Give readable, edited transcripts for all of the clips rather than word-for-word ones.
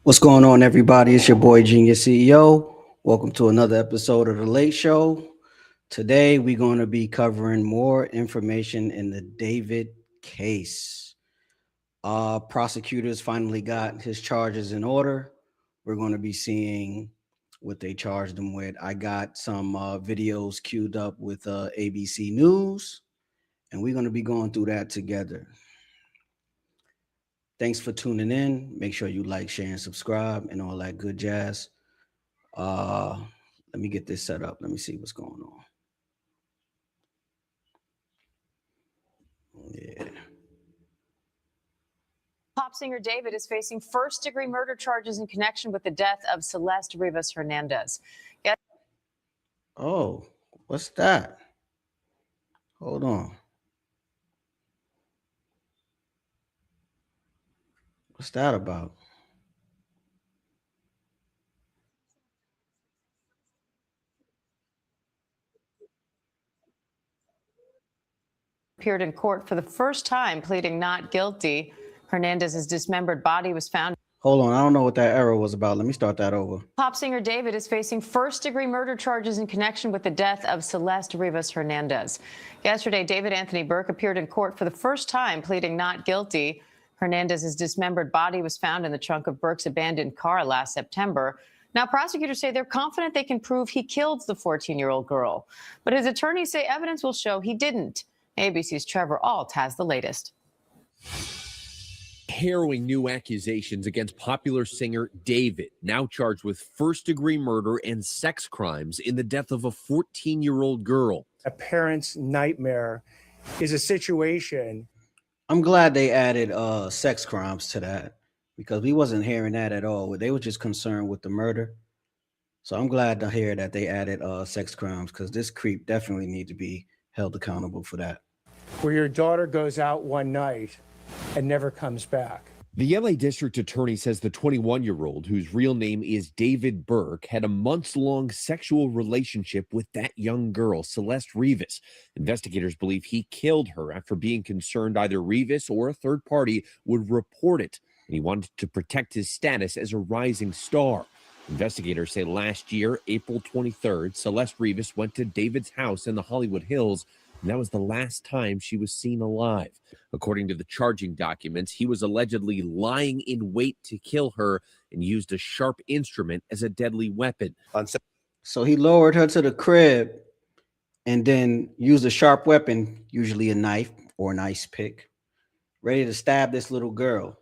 What's going on, everybody? It's your boy Genius CEO. Welcome to another episode of The Late Show. Today, we're going to be covering more information in the David case. Prosecutors finally got his charges in order. We're going to be seeing what they charged him with. I got some videos queued up with ABC News, and we're going to be going through that together. Thanks for tuning in. Make sure you like, share, and subscribe and all that good jazz. Let me get this set up. Let me see what's going on. Yeah. Pop singer David is facing first-degree murder charges in connection with the death of Celeste Rivas Hernandez. Oh, what's that? Hold on. What's that about? Appeared in court for the first time, pleading not guilty. Hernandez's dismembered body was found. Hold on, I don't know what that error was about. Let me start that over. Pop singer David is facing first-degree murder charges in connection with the death of Celeste Rivas Hernandez. Yesterday, David Anthony Burke appeared in court for the first time, pleading not guilty. Hernandez's dismembered body was found in the trunk of Burke's abandoned car last September. Now, prosecutors say they're confident they can prove he killed the 14-year-old girl, but his attorneys say evidence will show he didn't. ABC's Trevor Alt has the latest. Harrowing new accusations against popular singer David, now charged with first-degree murder and sex crimes in the death of a 14-year-old girl. A parent's nightmare is a situation. I'm glad they added sex crimes to that because we wasn't hearing that at all. They were just concerned with the murder. So I'm glad to hear that they added sex crimes because this creep definitely need to be held accountable for that. Where your daughter goes out one night and never comes back. The LA District Attorney says the 21-year-old, whose real name is David Burke, had a months-long sexual relationship with that young girl, Celeste Rivas. Investigators believe he killed her after being concerned either Rivas or a third party would report it, and he wanted to protect his status as a rising star. Investigators say last year, April 23rd, Celeste Rivas went to David's house in the Hollywood Hills, and that was the last time she was seen alive. According to the charging documents, he was allegedly lying in wait to kill her and used a sharp instrument as a deadly weapon. So he lowered her to the crib and then used a sharp weapon, usually a knife or an ice pick, ready to stab this little girl.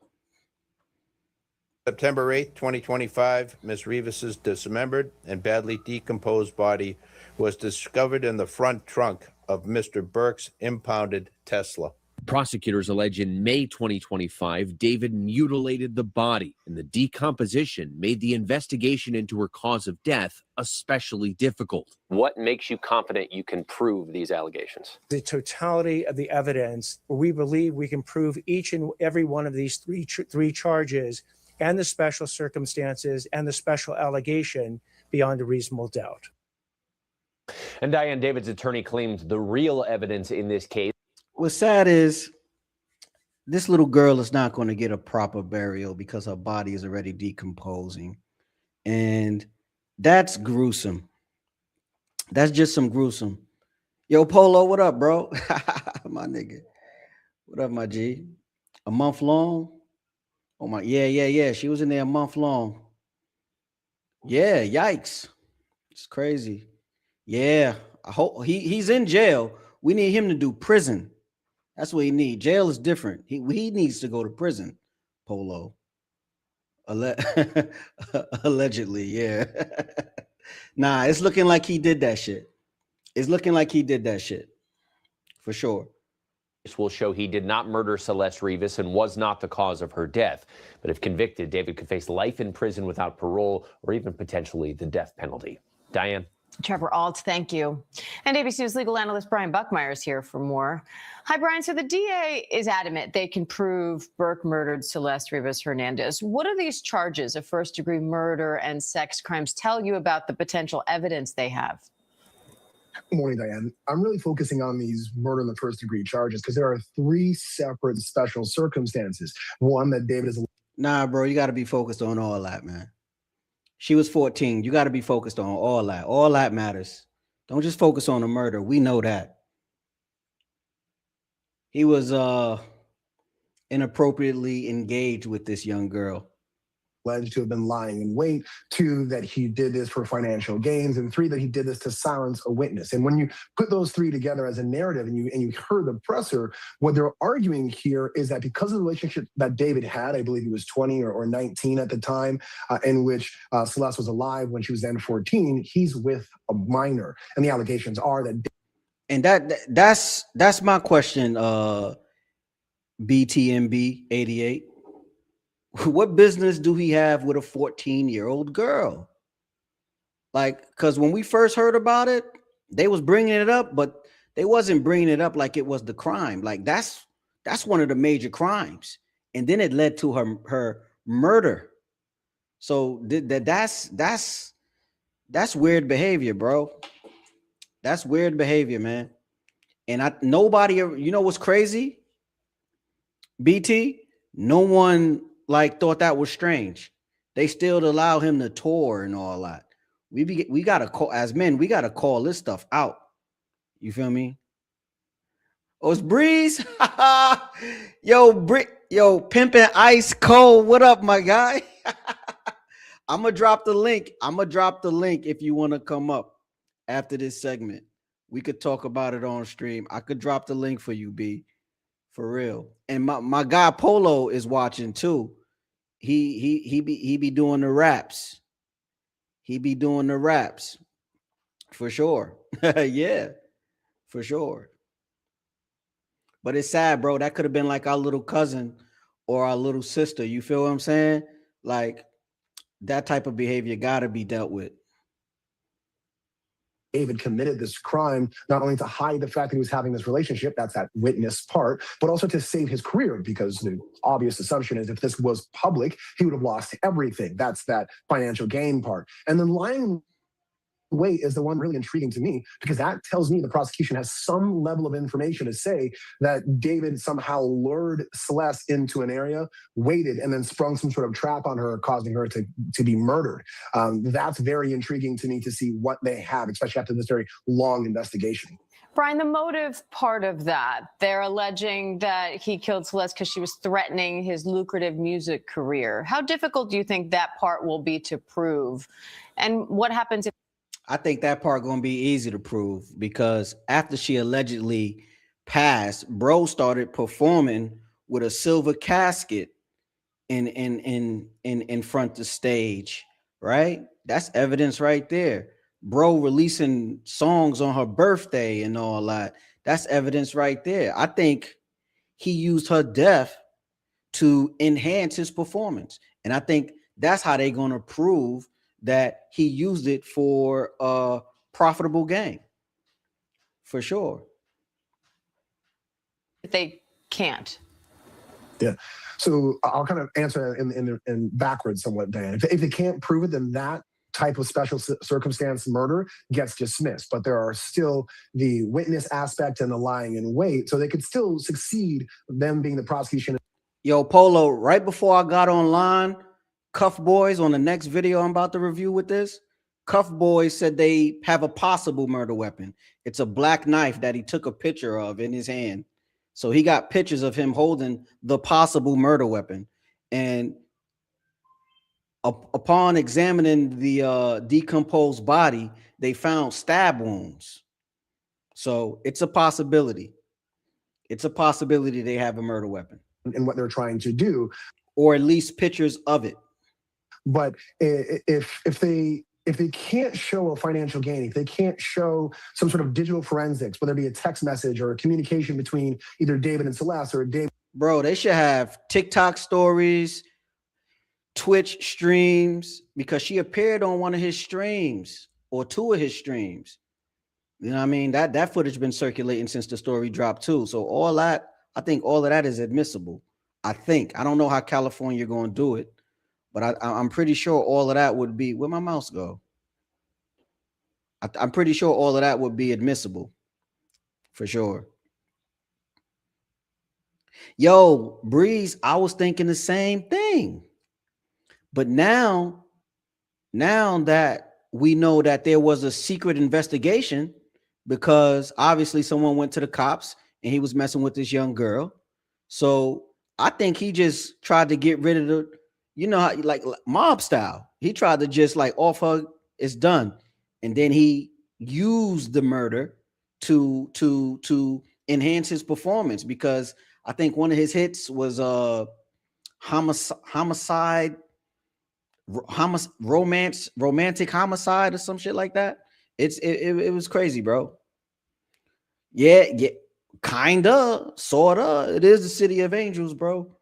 September 8th, 2025, Ms. Rivas's dismembered and badly decomposed body was discovered in the front trunk of Mr. Burke's impounded Tesla. Prosecutors allege in May 2025, David mutilated the body, and the decomposition made the investigation into her cause of death especially difficult. What makes you confident you can prove these allegations? The totality of the evidence, we believe we can prove each and every one of these three charges and the special circumstances and the special allegation beyond a reasonable doubt. And Diane, David's attorney claims the real evidence in this case. What's sad is this little girl is not going to get a proper burial because her body is already decomposing. And that's gruesome. That's just some gruesome. Yo, Polo, what up, bro? My nigga. What up, my G? A month long? Oh my, yeah. She was in there a month long. Yeah, yikes. It's crazy. Yeah, I hope he's in jail. We need him to do prison. That's what he needs. Jail is different. He needs to go to prison, Polo. Allegedly, yeah. Nah, it's looking like he did that shit. It's looking like he did that shit. For sure. This will show he did not murder Celeste Rivas and was not the cause of her death. But if convicted, David could face life in prison without parole or even potentially the death penalty. Diane. Trevor Alt, thank you. And ABC News legal analyst Brian Buckmeyer is here for more. Hi, Brian. So the DA is adamant they can prove Burke murdered Celeste Rivas Hernandez. What do these charges of first-degree murder and sex crimes tell you about the potential evidence they have? Good morning, Diane. I'm really focusing on these murder in the first degree charges because there are three separate special circumstances. One, that David is Nah, bro, you got to be focused on all that, man. She was 14. You got to be focused on all that. All that matters. Don't just focus on the murder. We know that. He was inappropriately engaged with this young girl. Alleged to have been lying in wait, 2, that he did this for financial gains, and 3, that he did this to silence a witness. And when you put those 3 together as a narrative and you heard the presser, what they're arguing here is that because of the relationship that David had, I believe he was 20 or 19 at the time, in which Celeste was alive when she was then 14, he's with a minor. And the allegations are that. And that's my question, BTMB 88. What business do he have with a 14-year-old girl? Like, because when we first heard about it, they was bringing it up, but they wasn't bringing it up like it was the crime. Like that's one of the major crimes, and then it led to her murder. So that's weird behavior, bro. That's weird behavior, man. And nobody ever, you know what's crazy? BT, no one like thought that was strange. They still allow him to tour and all that. We gotta call, as men, we gotta call this stuff out. You feel me? Oh, it's Breeze. Yo, pimping ice cold. What up, my guy? I'm gonna drop the link. If you want to come up after this segment. We could talk about it on stream. I could drop the link for you, B. For real. And my guy Polo is watching too. He be doing the raps. He be doing the raps. For sure. Yeah. For sure. But it's sad, bro. That could have been like our little cousin or our little sister. You feel what I'm saying? Like that type of behavior got to be dealt with. David committed this crime not only to hide the fact that he was having this relationship, that's that witness part, but also to save his career, because the obvious assumption is if this was public, he would have lost everything. That's that financial gain part. And then lying wait is the one really intriguing to me, because that tells me the prosecution has some level of information to say that David somehow lured Celeste into an area, waited, and then sprung some sort of trap on her, causing her to be murdered. That's very intriguing to me to see what they have, especially after this very long investigation. Brian, the motive part of that, they're alleging that he killed Celeste because she was threatening his lucrative music career. How difficult do you think that part will be to prove? And what happens if... I think that part going to be easy to prove, because after she allegedly passed, bro started performing with a silver casket in front of the stage, right? That's evidence right there. Bro releasing songs on her birthday and all that. That's evidence right there. I think he used her death to enhance his performance. And I think that's how they're going to prove that he used it for a profitable gain, for sure. They can't. Yeah. So I'll kind of answer in backwards somewhat, Dan. If they can't prove it, then that type of special circumstance murder gets dismissed. But there are still the witness aspect and the lying in wait. So they could still succeed, them being the prosecution. Yo, Polo, right before I got online, Cuff Boys, on the next video I'm about to review with this, Cuff Boys said they have a possible murder weapon. It's a black knife that he took a picture of in his hand. So he got pictures of him holding the possible murder weapon. And upon examining the decomposed body, they found stab wounds. So it's a possibility. It's a possibility they have a murder weapon. And what they're trying to do. Or at least pictures of it. But if they can't show a financial gain, if they can't show some sort of digital forensics, whether it be a text message or a communication between either David and Celeste, or David. Bro, they should have TikTok stories, Twitch streams, because she appeared on one of his streams or 2 of his streams. You know what I mean? That footage been circulating since the story dropped too. So all that, I think all of that is admissible. I don't know how California going to do it, but I'm pretty sure all of that would be, where'd my mouse go? I'm pretty sure all of that would be admissible, for sure. Yo, Breeze, I was thinking the same thing. But now that we know that there was a secret investigation, because obviously someone went to the cops and he was messing with this young girl. So I think he just tried to get rid of the, like mob style. He tried to just like off her, it's done. And then he used the murder to enhance his performance, because I think one of his hits was romantic homicide or some shit like that. It was crazy, bro. Yeah, kinda, sorta. It is the city of angels, bro.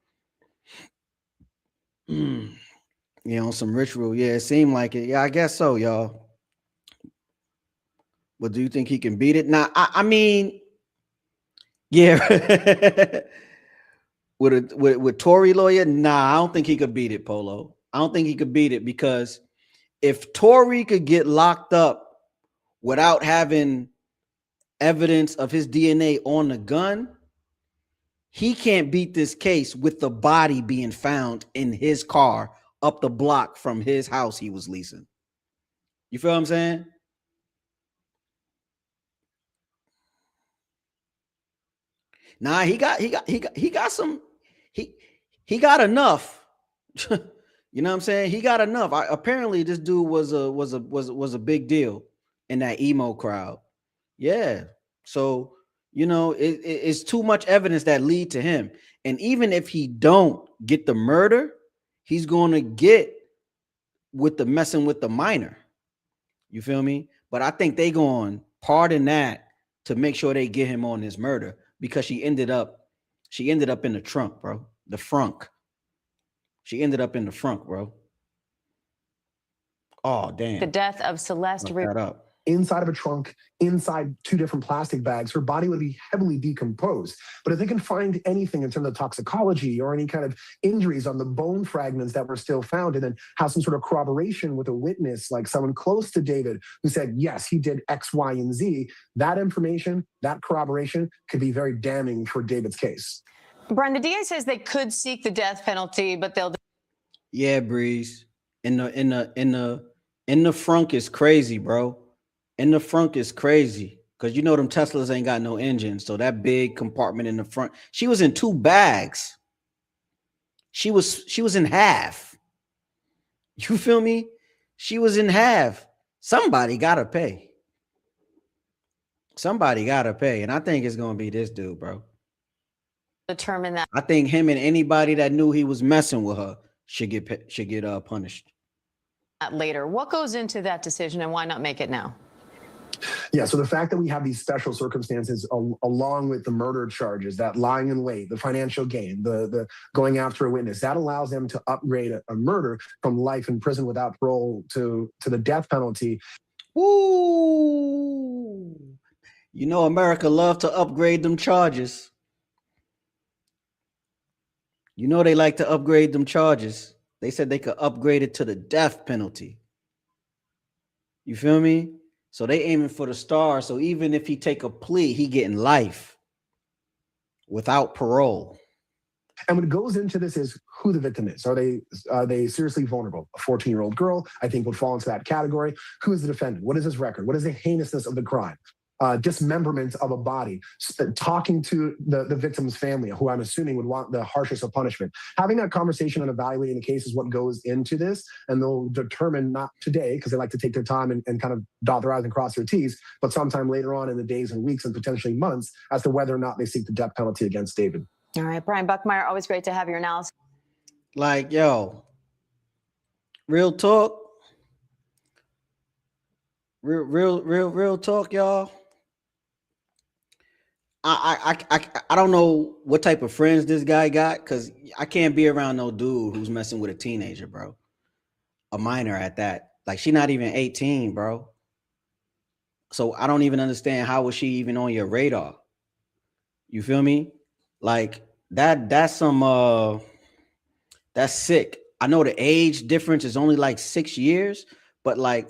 Some ritual. Yeah, it seemed like it. Yeah, I guess so, y'all. But do you think he can beat it? Nah, I mean, yeah. with Tory lawyer, nah, I don't think he could beat it, Polo. I don't think he could beat it, because if Tory could get locked up without having evidence of his DNA on the gun, he can't beat this case with the body being found in his car up the block from his house he was leasing. You feel what I'm saying? Nah, he got some, he got enough. You know what I'm saying? He got enough. Apparently this dude was a big deal in that emo crowd. Yeah. So, it's too much evidence that lead to him. And even if he don't get the murder, he's going to get with the messing with the minor. You feel me? But I think they going to pardon that to make sure they get him on his murder, because she ended up in the trunk, bro. The frunk. She ended up in the front, bro. Oh, damn. The death of Celeste Rivas. Inside of a trunk, inside 2 different plastic bags, her body would be heavily decomposed. But if they can find anything in terms of toxicology or any kind of injuries on the bone fragments that were still found, and then have some sort of corroboration with a witness, like someone close to David who said, yes, he did X, Y, and Z, that information, that corroboration could be very damning for David's case. Brian, the DA says they could seek the death penalty, but they'll. Yeah, Breeze. In the frunk is crazy, bro. In the front is crazy, because them Teslas ain't got no engine. So that big compartment in the front, she was in 2 bags. She was in half. You feel me? She was in half. Somebody gotta pay. Somebody gotta pay, and I think it's gonna be this dude, bro. Determine that. I think him and anybody that knew he was messing with her should get punished. Later, what goes into that decision, and why not make it now? Yeah, so the fact that we have these special circumstances along with the murder charges, that lying in wait, the financial gain, the going after a witness, that allows them to upgrade a murder from life in prison without parole to the death penalty. Ooh. America love to upgrade them charges. They like to upgrade them charges. They said they could upgrade it to the death penalty. You feel me? So they aiming for the star. So even if he take a plea, he getting life without parole. And what goes into this is who the victim is. Are they seriously vulnerable? A 14-year-old girl, I think, would fall into that category. Who is the defendant? What is his record? What is the heinousness of the crime? Dismemberment of a body, talking to the victim's family, who I'm assuming would want the harshest of punishment. Having that conversation and evaluating the case is what goes into this, and they'll determine, not today, because they like to take their time and kind of dot their I's and cross their T's, but sometime later on in the days and weeks and potentially months, as to whether or not they seek the death penalty against David. All right, Brian Buckmeyer, always great to have your analysis. Like, yo, real talk. Real talk, y'all. I don't know what type of friends this guy got, because I can't be around no dude who's messing with a teenager, bro. A minor at that. Like, she not even 18, bro. So I don't even understand how was she even on your radar. You feel me? Like, that's sick. I know the age difference is only like 6 years, but like,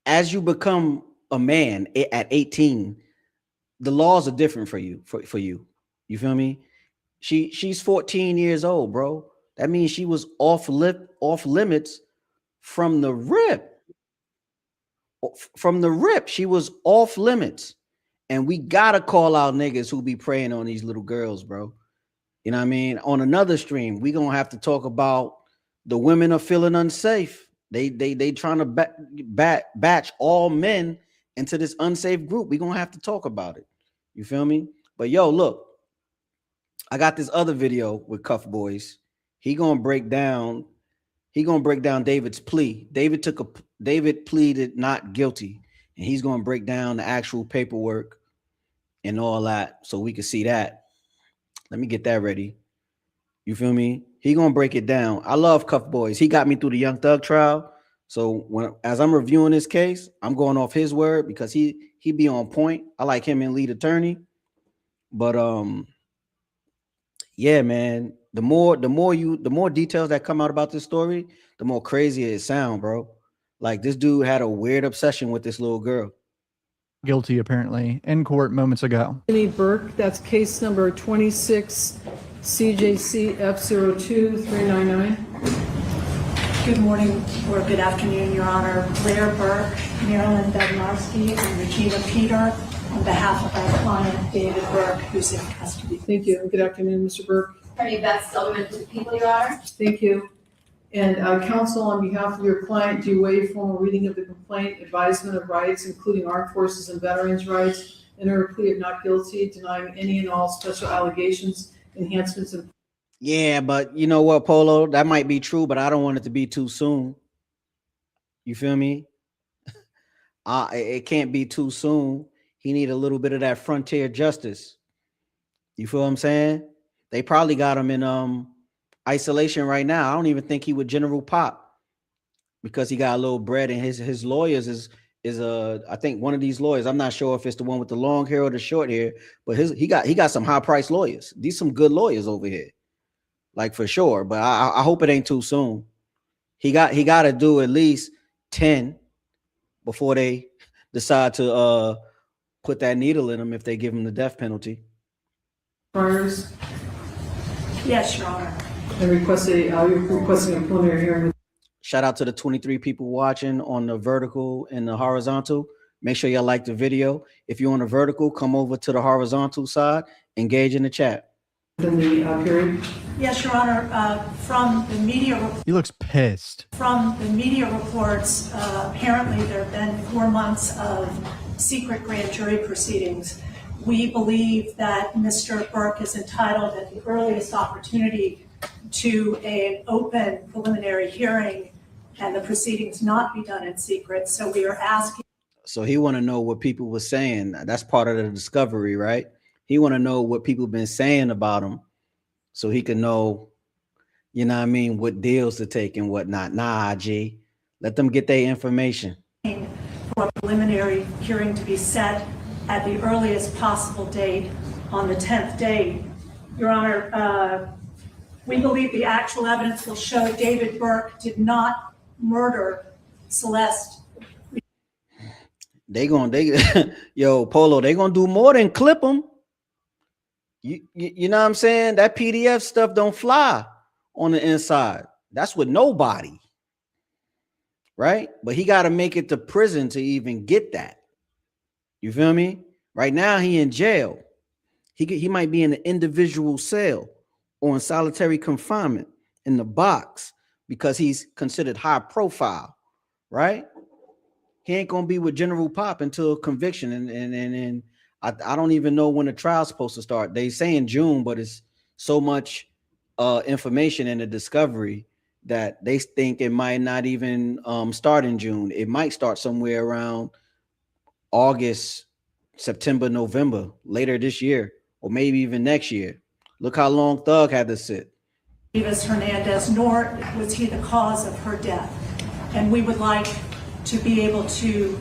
as you become a man at 18, the laws are different for you. For you. You feel me? She's 14 years old, bro. That means she was off limits from the rip. From the rip, she was off limits. And we gotta call out niggas who be preying on these little girls, bro. You know what I mean? On another stream, we gonna have to talk about the women are feeling unsafe. They trying to batch all men into this unsafe group. We gonna have to talk about it. You feel me? But yo, look, I got this other video with Cuff Boys. He gonna break down David's plea. David pleaded not guilty, and he's gonna break down the actual paperwork and all that, so we can see that. Let me get that ready. You feel me? He gonna break it down. I love Cuff Boys. He got me through the Young Thug trial. So as I'm reviewing this case, I'm going off his word because he be on point. I like him in lead attorney. But yeah, man. The more details that come out about this story, the more crazier it sound, bro. Like this dude had a weird obsession with this little girl. Guilty, apparently, in court moments ago. David Burke, that's case number 26 CJC F02399. Good morning or good afternoon, Your Honor. Blair Burke, Marilyn Bednarski, and Regina Peter on behalf of our client, David Burke, who's in custody. Thank you. Good afternoon, Mr. Burke. Attorney Beth Silverman to the people, Your Honor. Thank you. And counsel, on behalf of your client, do you waive formal reading of the complaint, advisement of rights, including armed forces and veterans' rights, enter a plea of not guilty, denying any and all special allegations, enhancements, and Yeah, but you know what, Polo? That might be true, but I don't want it to be too soon. You feel me? It can't be too soon. He need a little bit of that frontier justice. You feel what I'm saying? They probably got him in isolation right now. I don't even think he would general pop because he got a little bread, and his lawyers is I think one of these lawyers. I'm not sure if it's the one with the long hair or the short hair, but he got some high priced lawyers. These some good lawyers over here. Like for sure, but I hope it ain't too soon. He got to do at least 10 before they decide to put that needle in him if they give him the death penalty. priors. Yes, Your Honor. And you're requesting a preliminary hearing. Shout out to the 23 people watching on the vertical and the horizontal. Make sure y'all like the video. If you're on the vertical, come over to the horizontal side, engage in the chat. In the period. Yes, Your Honor. From the media He looks pissed. reports, apparently there have been 4 months of secret grand jury proceedings. We believe that Mr. Burke is entitled at the earliest opportunity to an open preliminary hearing and the proceedings not be done in secret. So we are asking. So he want to know what people were saying. That's part of the discovery, right? He want to know what people been saying about him so he can know, you know what I mean, what deals to take and whatnot. Nah, G, let them get their information. For a preliminary hearing to be set at the earliest possible date on the 10th day. Your Honor, we believe the actual evidence will show David Burke did not murder Celeste. Yo, Polo, they gonna do more than clip him. You know what I'm saying? That PDF stuff don't fly on the inside. That's with nobody, right? But he got to make it to prison to even get that. You feel me? Right now he in jail. He might be in an individual cell or in solitary confinement in the box because he's considered high profile, right? He ain't gonna be with General Pop until conviction, and I don't even know when the trial's supposed to start. They say in June, but it's so much information in the discovery that they think it might not even start in June. It might start somewhere around August, September, November, later this year, or maybe even next year. Look how long Thug had to sit. Rivas Hernandez, nor was he the cause of her death. And we would like to be able to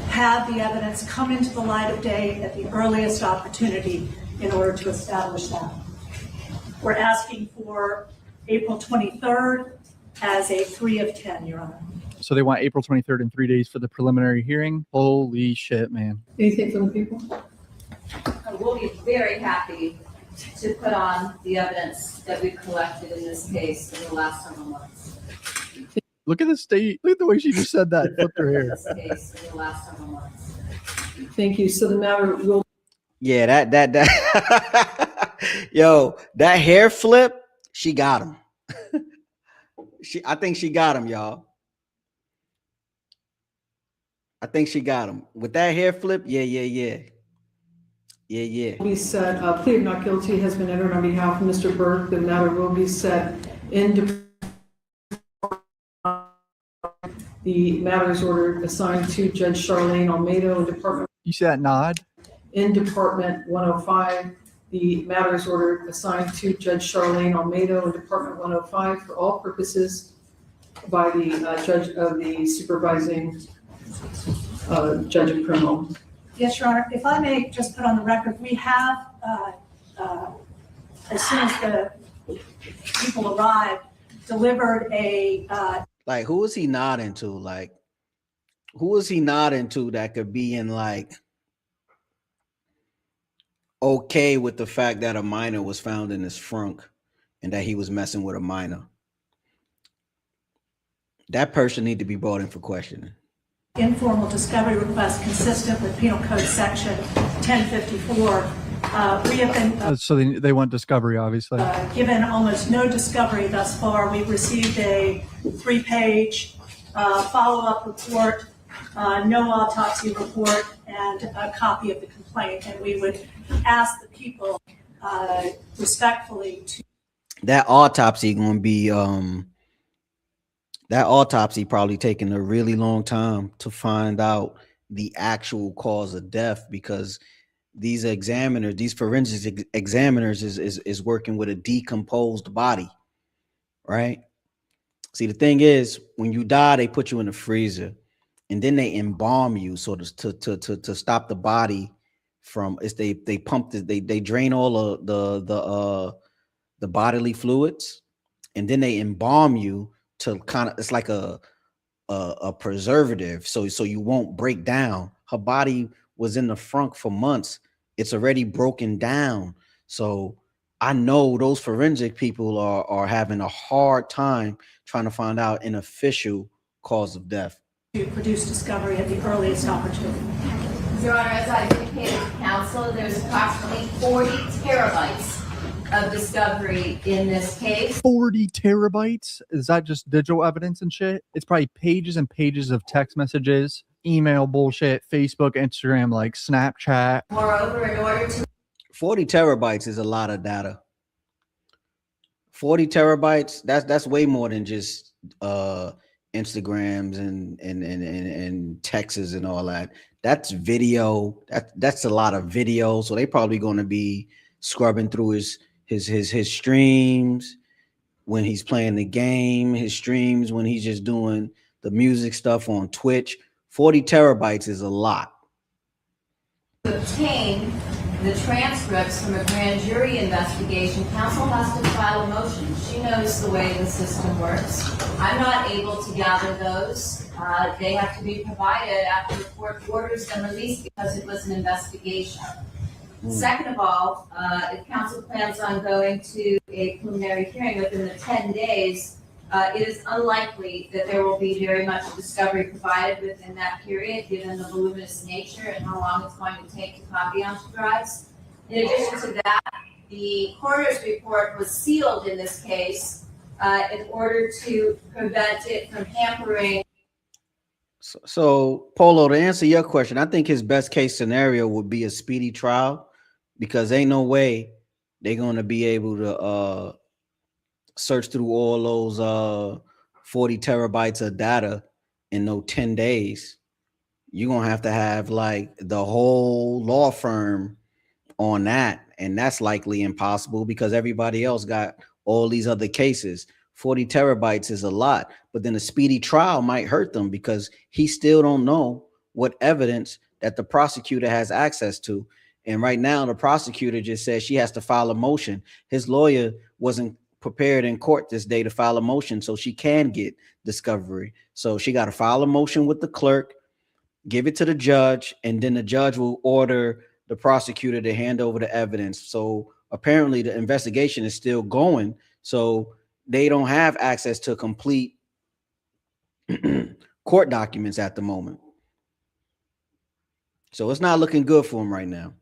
have the evidence come into the light of day at the earliest opportunity in order to establish that. We're asking for April 23rd as a 3 of 10, Your Honor. So they want April 23rd in 3 days for the preliminary hearing. Holy shit, man. Anything from the people? We'll be very happy to put on the evidence that we've collected in this case in the last several months. Look at the state. Look at the way she just said that. Flipped her hair. This case in the last several months. Thank you. So the matter will. Yeah, that yo, that hair flip, she got him. I think she got him, y'all. I think she got him with that hair flip. Yeah. Be set. Plea of not guilty has been entered on behalf of Mr. Burke. The matter will be set in. The matter is ordered assigned to Judge Charlene Almeida in Department. You see that nod? In Department 105, the matter is ordered assigned to Judge Charlene Almeida in Department 105 for all purposes by the judge of the supervising judge of criminal. Yes, Your Honor. If I may just put on the record, we have, as soon as the people arrive, delivered a. Like, who is he nodding to? Like, who is he nodding to that could be in like okay with the fact that a minor was found in his frunk and that he was messing with a minor? That person need to be brought in for questioning. Informal discovery request consistent with Penal Code Section 1054. We have been So they want discovery, obviously. Given almost no discovery thus far. We've received a 3-page follow-up report, no autopsy report, and a copy of the complaint. And we would ask the people respectfully to. That autopsy going to be that autopsy probably taking a really long time to find out the actual cause of death, because these examiners, these forensic examiners is working with a decomposed body, right? See, the thing is, when you die, they put you in the freezer and then they embalm you. So to stop the body from, they pump it, they drain all of the bodily fluids, and then they embalm you to kind of, it's like a preservative. So you won't break down. Her body was in the frunk for months. It's already broken down. So I know those forensic people are having a hard time trying to find out an official cause of death. To produce discovery at the earliest opportunity. Your Honor, as I indicated to counsel, there's approximately 40 terabytes of discovery in this case. 40 terabytes? Is that just digital evidence and shit? It's probably pages and pages of text messages, email bullshit, Facebook, Instagram, like Snapchat. Moreover, in order to 40 terabytes is a lot of data. 40 terabytes, that's way more than just Instagrams and texts and all that. That's video. That's a lot of video. So they probably going to be scrubbing through his streams when he's playing the game, his streams when he's just doing the music stuff on Twitch. 40 terabytes is a lot. To obtain the transcripts from a grand jury investigation, counsel has to file a motion. She knows the way the system works. I'm not able to gather those. They have to be provided after the court orders them released because it was an investigation. Second of all, if counsel plans on going to a preliminary hearing within the 10 days, it is unlikely that there will be very much discovery provided within that period, given the voluminous nature and how long it's going to take to copy onto drives. In addition to that, the coroner's report was sealed in this case in order to prevent it from hampering. So, Polo, to answer your question, I think his best case scenario would be a speedy trial, because ain't no way they're going to be able to search through all those 40 terabytes of data in no 10 days. You're going to have like the whole law firm on that. And that's likely impossible because everybody else got all these other cases. 40 terabytes is a lot, but then a speedy trial might hurt them because he still don't know what evidence that the prosecutor has access to. And right now the prosecutor just says she has to file a motion. His lawyer wasn't prepared in court this day to file a motion so she can get discovery. So she got to file a motion with the clerk, give it to the judge, and then the judge will order the prosecutor to hand over the evidence. So apparently the investigation is still going, so they don't have access to complete court documents at the moment. So it's not looking good for him right now.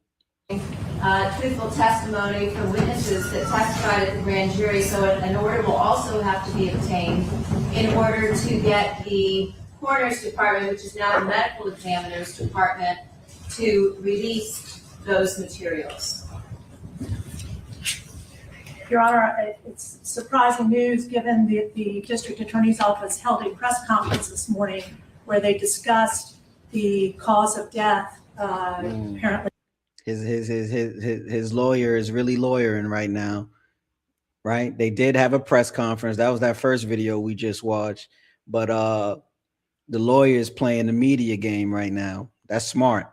Truthful testimony from witnesses that testified at the grand jury, so an order will also have to be obtained in order to get the coroner's department, which is now the medical examiner's department, to release those materials. Your Honor, it's surprising news given the district attorney's office held a press conference this morning where they discussed the cause of death. Apparently, his lawyer is really lawyering right now, right? They did have a press conference. That was that first video we just watched, but the lawyer is playing the media game right now. That's smart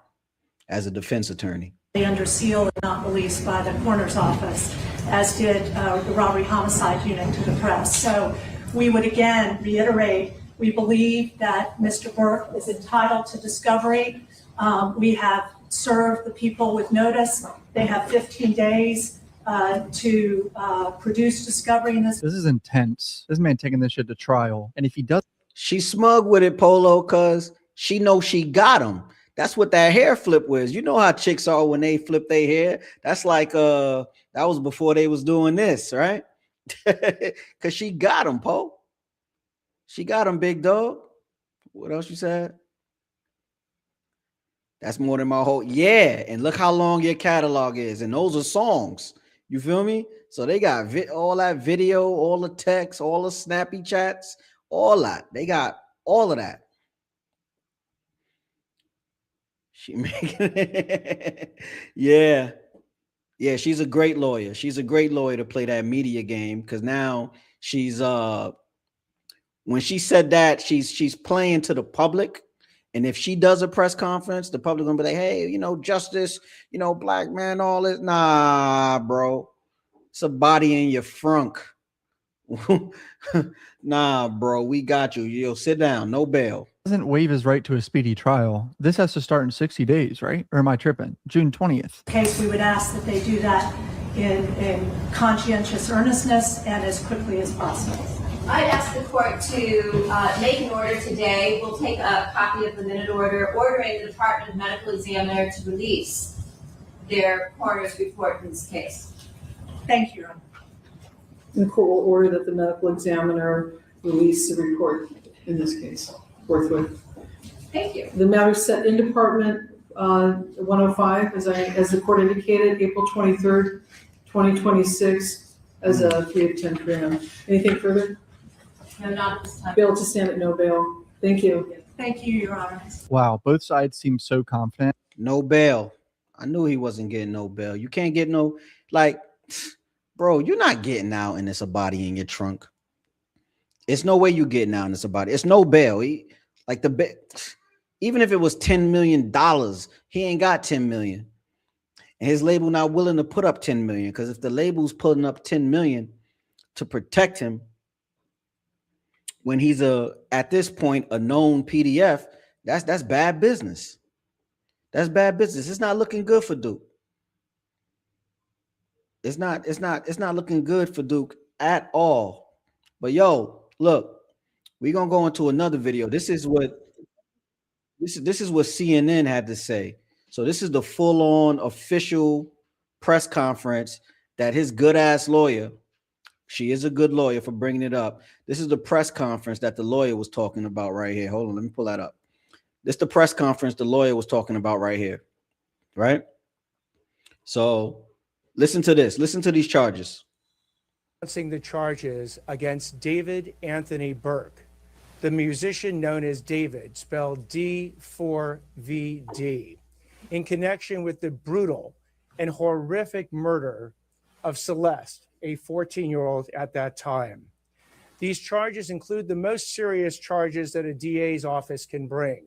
as a defense attorney. Under seal and not released by the coroner's office, as did the robbery homicide unit to the press. So we would again reiterate, we believe that Mr. Burke is entitled to discovery. We have served the people with notice. They have 15 days to produce discovery in this. This is intense. This man taking this shit to trial. And if he does, she's smug with it, Polo, cause she knows she got him. That's what that hair flip was. You know how chicks are when they flip their hair. That's like that was before they was doing this, right? Cause she got him, Po. She got him, big dog. What else you said? That's more than my whole, yeah. And look how long your catalog is. And those are songs. You feel me? So they got all that video, all the text, all the snappy chats, all that. They got all of that. She making it. Yeah. Yeah, she's a great lawyer. She's a great lawyer to play that media game, because now she's when she said that, she's playing to the public. And if she does a press conference, the public gonna be like, hey, you know, justice, you know, black man, all this. Nah, bro. It's a body in your frunk. Nah, bro, we got you. Yo, sit down, no bail. doesn't waive his right to a speedy trial, this has to start in 60 days, right? Or am I tripping? June 20th. Case, we would ask that they do that in conscientious earnestness and as quickly as possible. I'd ask the court to make an order today. We'll take a copy of the minute order ordering the Department of Medical Examiner to release their coroner's report in this case. Thank you, Your Honor. The court will order that the medical examiner release the report in this case forthwith. Thank you. The matter set in Department 105, as the court indicated, April 23rd, 2026, as a 3 of 10 p.m. Anything further? No, not at this time. Bail to stand at no bail. Thank you. Thank you, Your Honor. Wow, both sides seem so confident. No bail. I knew he wasn't getting no bail. You can't get no, like, bro, you're not getting out and it's a body in your trunk. It's no way you getting out and it's a body. It's no bail. Even if it was $10 million, he ain't got 10 million. And his label not willing to put up 10 million, because if the label's putting up 10 million to protect him when he's at this point a known PDF, that's bad business. That's bad business. It's not looking good for Duke. It's not looking good for Duke at all. But yo, look, we're gonna go into another video. This is what CNN had to say. So this is the full-on official press conference that his good-ass lawyer, she is a good lawyer for bringing it up. This is the press conference that the lawyer was talking about right here. Hold on, let me pull that up. This is the press conference the lawyer was talking about right here, right? So listen to this. Listen to these charges. Announcing the charges against David Anthony Burke, the musician known as David, spelled D4VD, in connection with the brutal and horrific murder of Celeste, a 14-year-old at that time. These charges include the most serious charges that a DA's office can bring.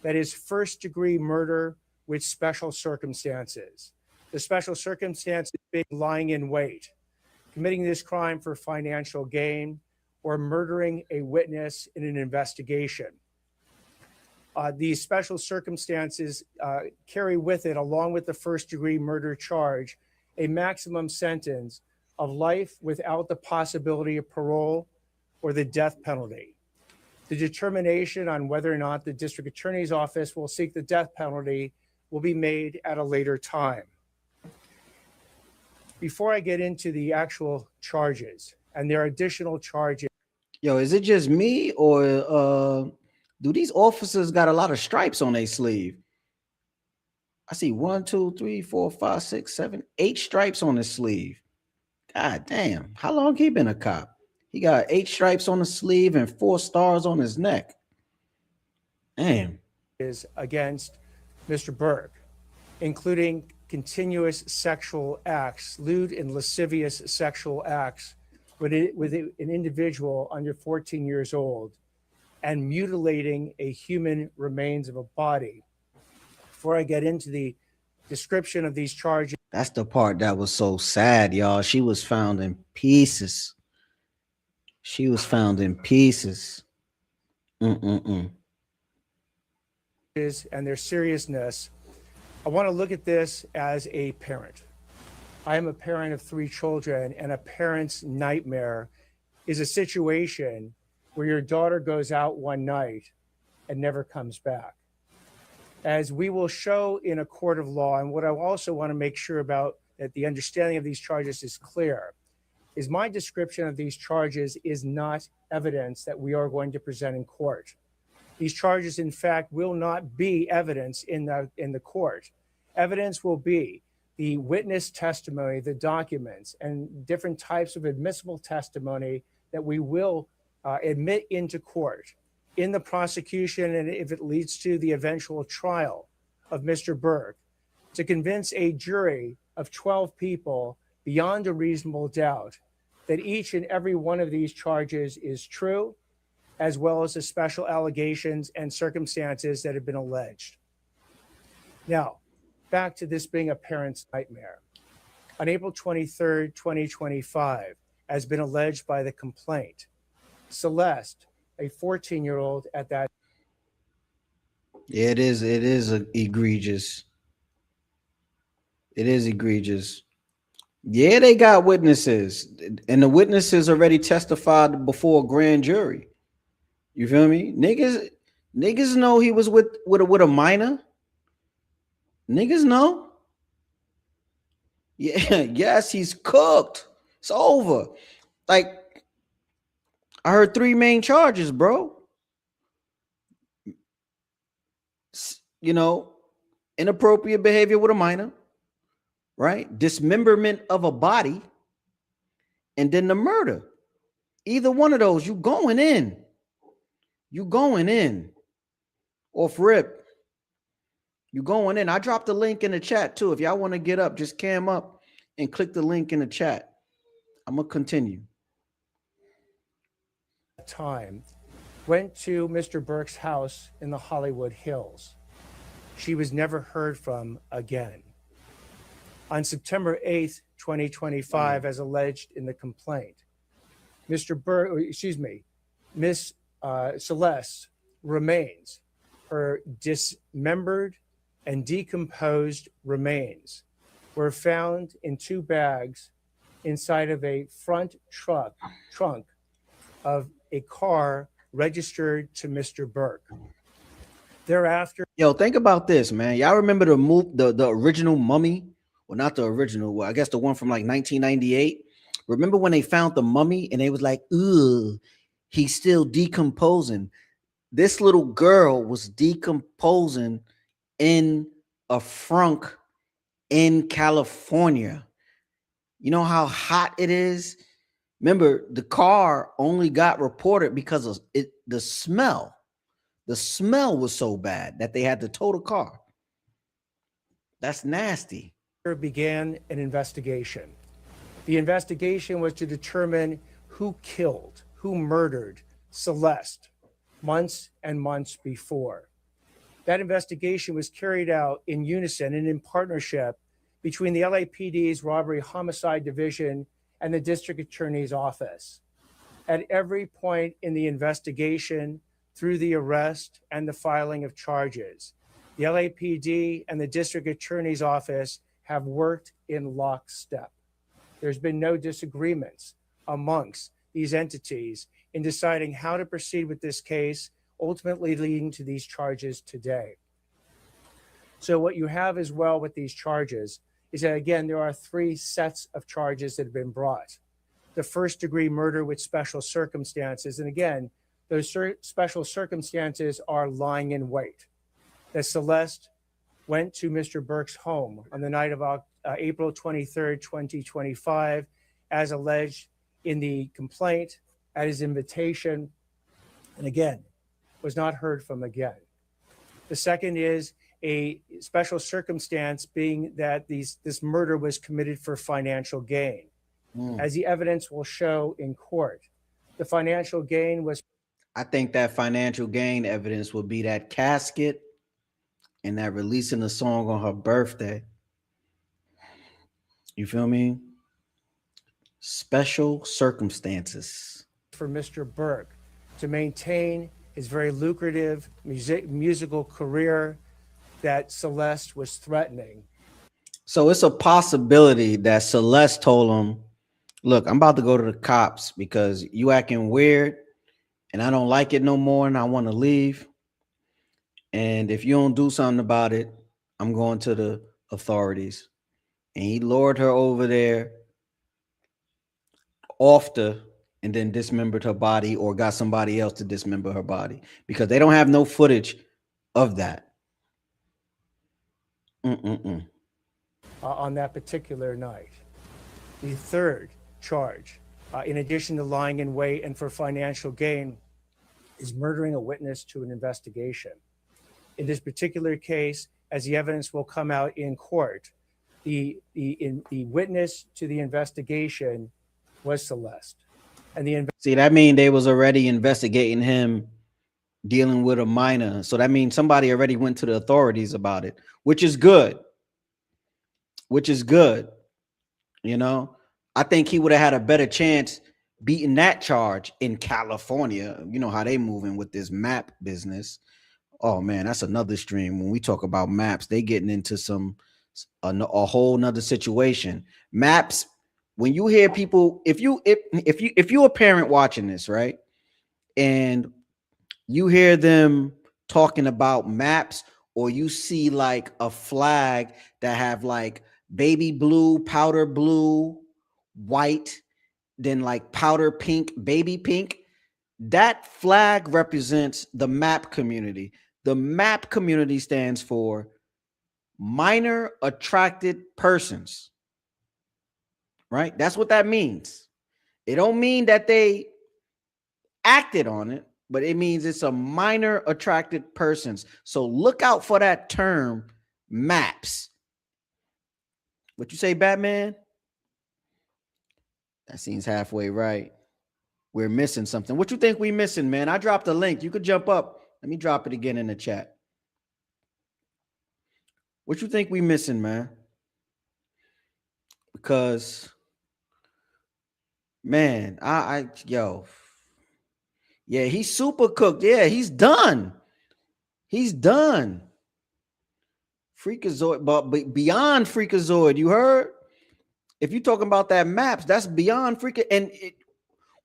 That is first-degree murder with special circumstances. The special circumstances being lying in wait, committing this crime for financial gain, or murdering a witness in an investigation. These special circumstances carry with it, along with the first-degree murder charge, a maximum sentence of life without the possibility of parole or the death penalty. The determination on whether or not the district attorney's office will seek the death penalty will be made at a later time. Before I get into the actual charges, and there are additional charges. Yo, is it just me, or do these officers got a lot of stripes on their sleeve? I see 1, 2, 3, 4, 5, 6, 7, 8 stripes on his sleeve. God damn, how long he been a cop? He got 8 stripes on the sleeve and 4 stars on his neck. Damn. Is against Mr. Burke, including continuous sexual acts, lewd and lascivious sexual acts with an individual under 14 years old, and mutilating a human remains of a body. Before I get into the description of these charges. That's the part that was so sad, y'all. She was found in pieces. She was found in pieces. And their seriousness, I want to look at this as a parent. I am a parent of 3 children, and a parent's nightmare is a situation where your daughter goes out one night and never comes back. As we will show in a court of law, and what I also want to make sure about that the understanding of these charges is clear, is my description of these charges is not evidence that we are going to present in court. These charges, in fact, will not be evidence in the court. Evidence will be the witness testimony, the documents, and different types of admissible testimony that we will admit into court in the prosecution, and if it leads to the eventual trial of Mr. Burke, to convince a jury of 12 people beyond a reasonable doubt that each and every one of these charges is true, as well as the special allegations and circumstances that have been alleged. Now, back to this being a parent's nightmare. On April 23rd, 2025, as been alleged by the complaint, Celeste, a 14-year-old at that. yeah, it is egregious. It is egregious. Yeah, they got witnesses, and the witnesses already testified before a grand jury. You feel me? Niggas know he was with a minor. Niggas know. Yeah, yes, he's cooked. It's over. Like, I heard 3 main charges, bro. You know, inappropriate behavior with a minor, right? Dismemberment of a body, and then the murder. Either one of those, you going in. You going in. Off rip. You going in. I dropped the link in the chat too. If y'all want to get up, just cam up and click the link in the chat. I'm going to continue. Time went to Mr. Burke's house in the Hollywood Hills. She was never heard from again. On September 8th, 2025, as alleged in the complaint, Miss Celeste remains, her dismembered and decomposed remains were found in 2 bags inside of a front trunk of a car registered to Mr. Burke. Thereafter, yo, think about this, man. Y'all remember the original Mummy? Well, not the original. Well, I guess the one from like 1998. Remember when they found the mummy and they was like, "Ugh, he's still decomposing." This little girl was decomposing in a frunk in California. You know how hot it is? Remember, the car only got reported because of it, the smell. The smell was so bad that they had to tow the car. That's nasty. Began an investigation. The investigation was to determine who killed, who murdered Celeste months and months before. That investigation was carried out in unison and in partnership between the LAPD's Robbery Homicide Division and the District Attorney's Office. At every point in the investigation, through the arrest and the filing of charges, the LAPD and the District Attorney's Office have worked in lockstep. There's been no disagreements amongst these entities in deciding how to proceed with this case, ultimately leading to these charges today. So what you have as well with these charges is that, again, there are 3 sets of charges that have been brought. The first-degree murder with special circumstances, and again, those special circumstances are lying in wait. That Celeste went to Mr. Burke's home on the night of April 23rd, 2025, as alleged in the complaint, at his invitation, and again, was not heard from again. The second is a special circumstance being that this murder was committed for financial gain. As the evidence will show in court, the financial gain was... I think that financial gain evidence will be that casket and that releasing the song on her birthday. You feel me? Special circumstances. For Mr. Burke to maintain his very lucrative musical career that Celeste was threatening. So it's a possibility that Celeste told him, look, I'm about to go to the cops because you acting weird and I don't like it no more and I want to leave. And if you don't do something about it, I'm going to the authorities. And he lured her over there and then dismembered her body or got somebody else to dismember her body because they don't have no footage of that. On that particular night. The third charge, in addition to lying in wait and for financial gain, is murdering a witness to an investigation. In this particular case, as the evidence will come out in court, the witness to the investigation was Celeste. And see, that means they was already investigating him dealing with a minor. So that means somebody already went to the authorities about it, which is good. You know, I think he would have had a better chance beating that charge in California. You know how they moving with this map business. Oh man, that's another stream. When we talk about maps, they getting into a whole nother situation. Maps, when you hear people, if you're a parent watching this, right, and you hear them talking about maps, or you see like a flag that have like baby blue, powder blue, white, then like powder pink, baby pink, that flag represents the map community. The map community stands for minor attracted persons, right? That's what that means. It don't mean that they acted on it, but it means it's a minor attracted persons. So look out for that term, maps. What you say, Batman? That seems halfway right. We're missing something. What you think we missing, man? I dropped a link. You could jump up. Let me drop it again in the chat. What you think we missing, man? Because, man, yo, yeah, he's super cooked. Yeah, he's done. He's done. Freakazoid, but beyond Freakazoid, you heard? If you're talking about that maps, that's beyond Freaka. And it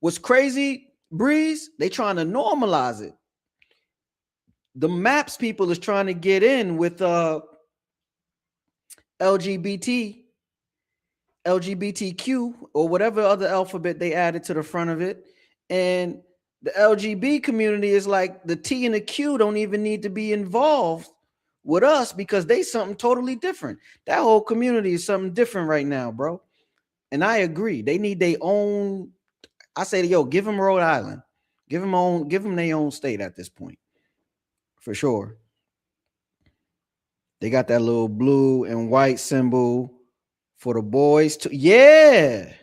was crazy, Breeze. They trying to normalize it. The maps people is trying to get in with LGBTQ, or whatever other alphabet they added to the front of it. And the LGB community is like, the T and the Q don't even need to be involved with us because they something totally different. That whole community is something different right now, bro. And I agree. They need their own. I say, yo, give them Rhode Island. Give them their own state at this point. For sure. They got that little blue and white symbol for the boys too. Yeah.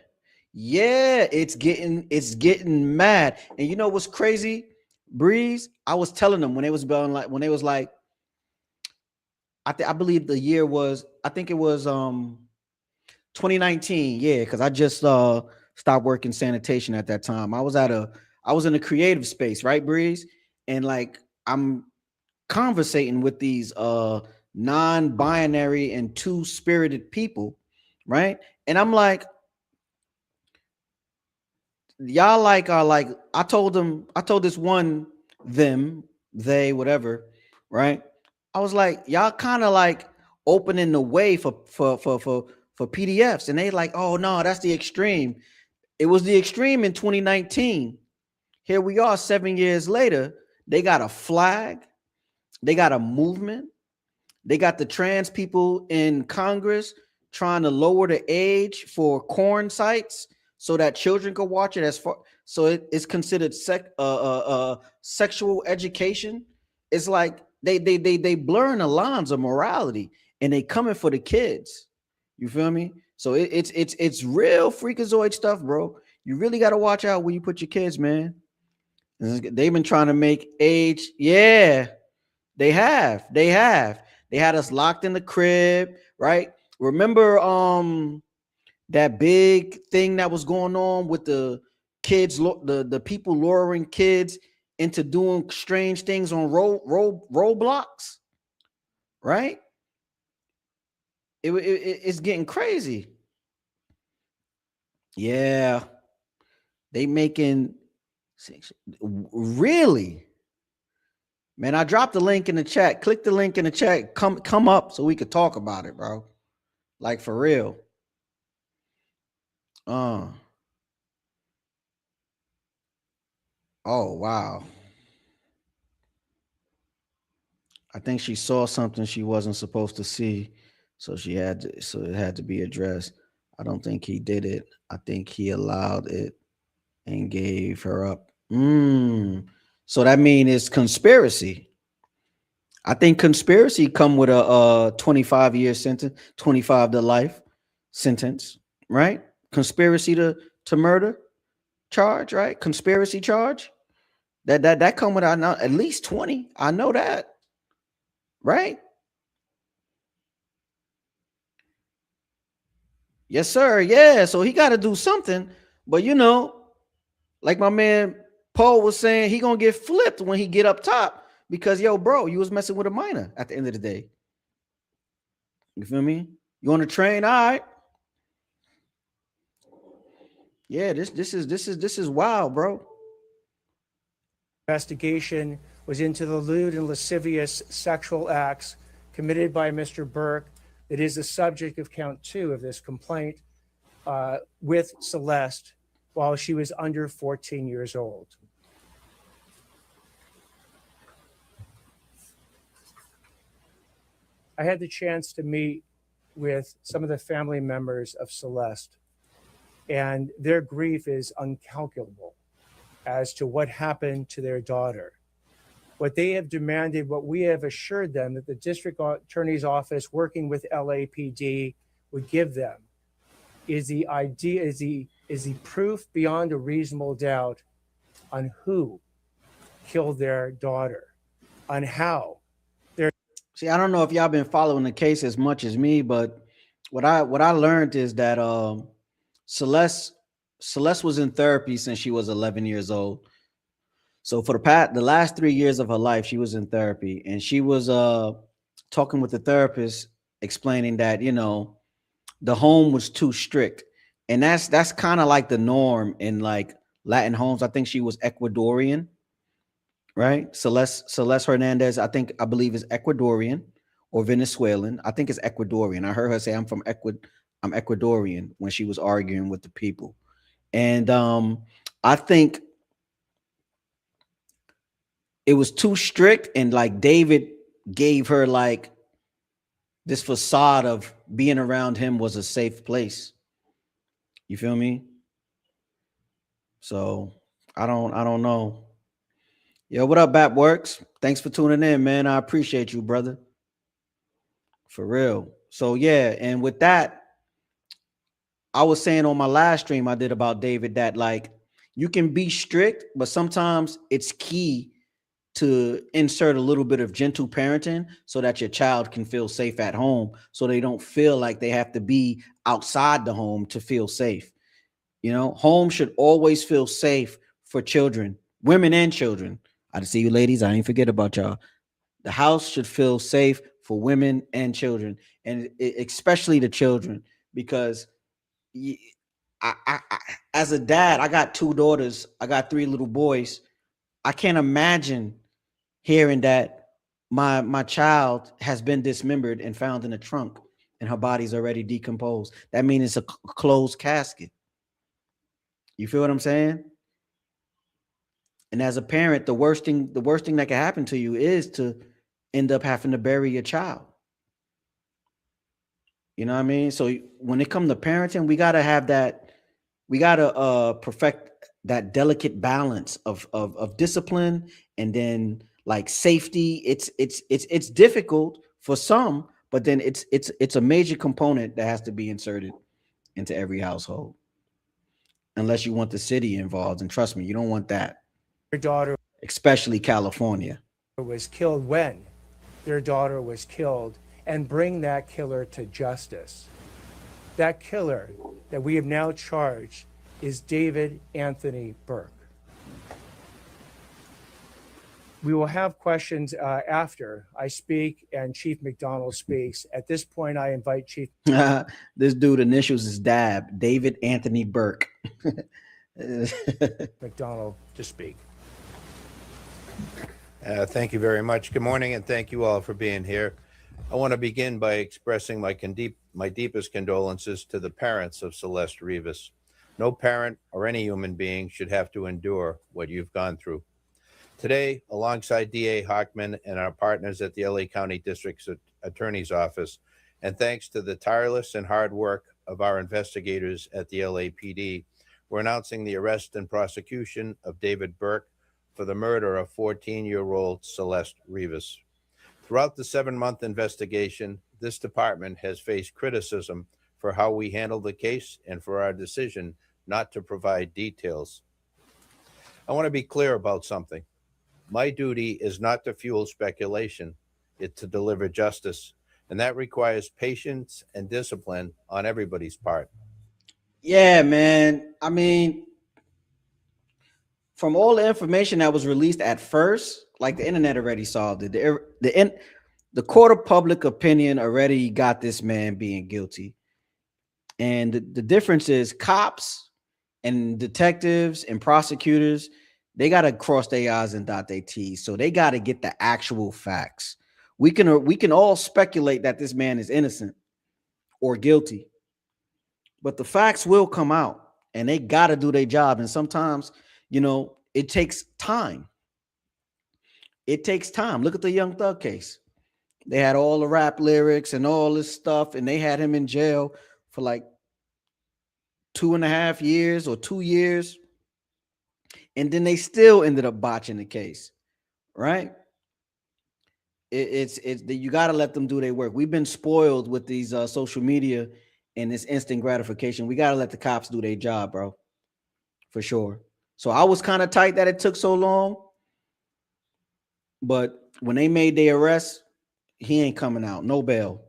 Yeah, it's getting mad. And you know what's crazy, Breeze? I was telling them when they was like, I believe the year was, I think it was 2019. Yeah, because I just stopped working sanitation at that time. I was in a creative space, right, Breeze? And like I'm conversating with these non-binary and two-spirited people, right? And I'm like, y'all like are like, I told this one, they, whatever, right? I was like, y'all kind of like opening the way for PDFs, and they like, oh no, that's the extreme. It was the extreme in 2019. Here we are 7 years later. They got a flag, they got a movement, they got the trans people in Congress trying to lower the age for porn sites so that children could watch it, as far so it's considered sexual education. It's like they blurring the lines of morality, and they coming for the kids. You feel me? So it's real freakazoid stuff, bro. You really got to watch out where you put your kids, man. They've been trying to make age. Yeah, they have. They had us locked in the crib, right? Remember that big thing that was going on with the kids, the people luring kids into doing strange things on roadblocks, right? It's getting crazy. Yeah, they making really, man. I dropped the link in the chat. Click the link in the chat. Come up so we could talk about it, bro. Like for real. Oh wow. I think she saw something she wasn't supposed to see, so it had to be addressed. I don't think he did it. I think he allowed it and gave her up. So that means it's conspiracy. I think conspiracy come with a 25-year sentence, 25 to life sentence, right? Conspiracy to murder charge, right? Conspiracy charge. That come with, I know, at least 20. I know that. Right? Yes, sir. Yeah. So he got to do something. But you know, like my man Paul was saying, he gonna get flipped when he get up top because, yo, bro, you was messing with a minor at the end of the day. You feel me? You on the train? All right. Yeah, this is wild, bro. Investigation was into the lewd and lascivious sexual acts committed by Mr. Burke. It is the subject of count 2 of this complaint with Celeste while she was under 14 years old. I had the chance to meet with some of the family members of Celeste, and their grief is incalculable as to what happened to their daughter. What they have demanded, what we have assured them that the district attorney's office working with LAPD would give them is the idea, is the proof beyond a reasonable doubt on who killed their daughter, on how. See, I don't know if y'all been following the case as much as me, but what I learned is that Celeste was in therapy since she was 11 years old. So for the last 3 years of her life, she was in therapy, and she was talking with the therapist, explaining that, you know, the home was too strict. And that's kind of like the norm in like Latin homes. I think she was Ecuadorian, right? Celeste Hernandez, I believe is Ecuadorian or Venezuelan. I think it's Ecuadorian. I heard her say I'm Ecuadorian when she was arguing with the people. And I think it was too strict, and like David gave her like this facade of being around him was a safe place. You feel me? So I don't know. Yo, what up, Bat Works? Thanks for tuning in, man. I appreciate you, brother. For real. So yeah, and with that, I was saying on my last stream I did about David that like you can be strict, but sometimes it's key to insert a little bit of gentle parenting so that your child can feel safe at home, so they don't feel like they have to be outside the home to feel safe. You know, home should always feel safe for children, women and children. I see you ladies. I ain't forget about y'all. The house should feel safe for women and children, and especially the children, because as a dad, I got 2 daughters, I got 3 little boys. I can't imagine hearing that my child has been dismembered and found in a trunk and her body's already decomposed. That means it's a closed casket. You feel what I'm saying? And as a parent, the worst thing that can happen to you is to end up having to bury your child. You know what I mean? So when it comes to parenting, we gotta have that. We gotta perfect that delicate balance of discipline and then like safety. It's difficult for some, but then it's a major component that has to be inserted into every household, unless you want the city involved. And trust me, you don't want that. Your daughter, especially California, was killed when their daughter was killed, and bring that killer to justice. That killer that we have now charged is David Anthony Burke. We will have questions after I speak and Chief McDonald speaks. At this point, I invite Chief. This dude initials is DAB, David Anthony Burke. McDonald to speak. Thank you very much. Good morning, and thank you all for being here. I want to begin by expressing my deepest condolences to the parents of Celeste Rivas. No parent or any human being should have to endure what you've gone through. Today, alongside DA Hockman and our partners at the LA County District Attorney's Office, and thanks to the tireless and hard work of our investigators at the LAPD, we're announcing the arrest and prosecution of David Burke for the murder of 14-year-old Celeste Rivas. Throughout the 7-month investigation, this department has faced criticism for how we handled the case and for our decision not to provide details. I want to be clear about something. My duty is not to fuel speculation, it's to deliver justice, and that requires patience and discipline on everybody's part. Yeah, man. I mean, from all the information that was released at first, like the internet already solved it. The court of public opinion already got this man being guilty. And the difference is cops and detectives and prosecutors, they got to cross their I's and dot their T's. So they got to get the actual facts. We can all speculate that this man is innocent or guilty, but the facts will come out and they got to do their job. And sometimes, you know, it takes time. It takes time. Look at the Young Thug case. They had all the rap lyrics and all this stuff, and they had him in jail for like 2.5 years or 2 years. And then they still ended up botching the case, right? It's you got to let them do their work. We've been spoiled with these social media and this instant gratification. We got to let the cops do their job, bro, for sure. So I was kind of tight that it took so long, but when they made their arrest, he ain't coming out, no bail.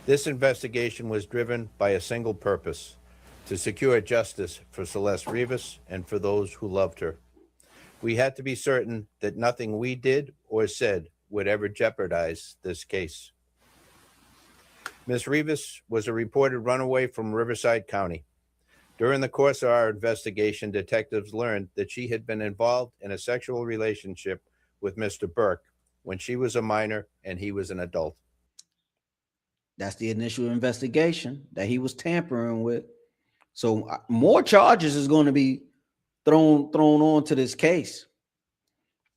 This investigation was driven by a single purpose: to secure justice for Celeste Rivas and for those who loved her. We had to be certain that nothing we did or said would ever jeopardize this case. Ms. Rivas was a reported runaway from Riverside County. During the course of our investigation, detectives learned that she had been involved in a sexual relationship with Mr. Burke when she was a minor and he was an adult. That's the initial investigation that he was tampering with. So more charges is going to be thrown on to this case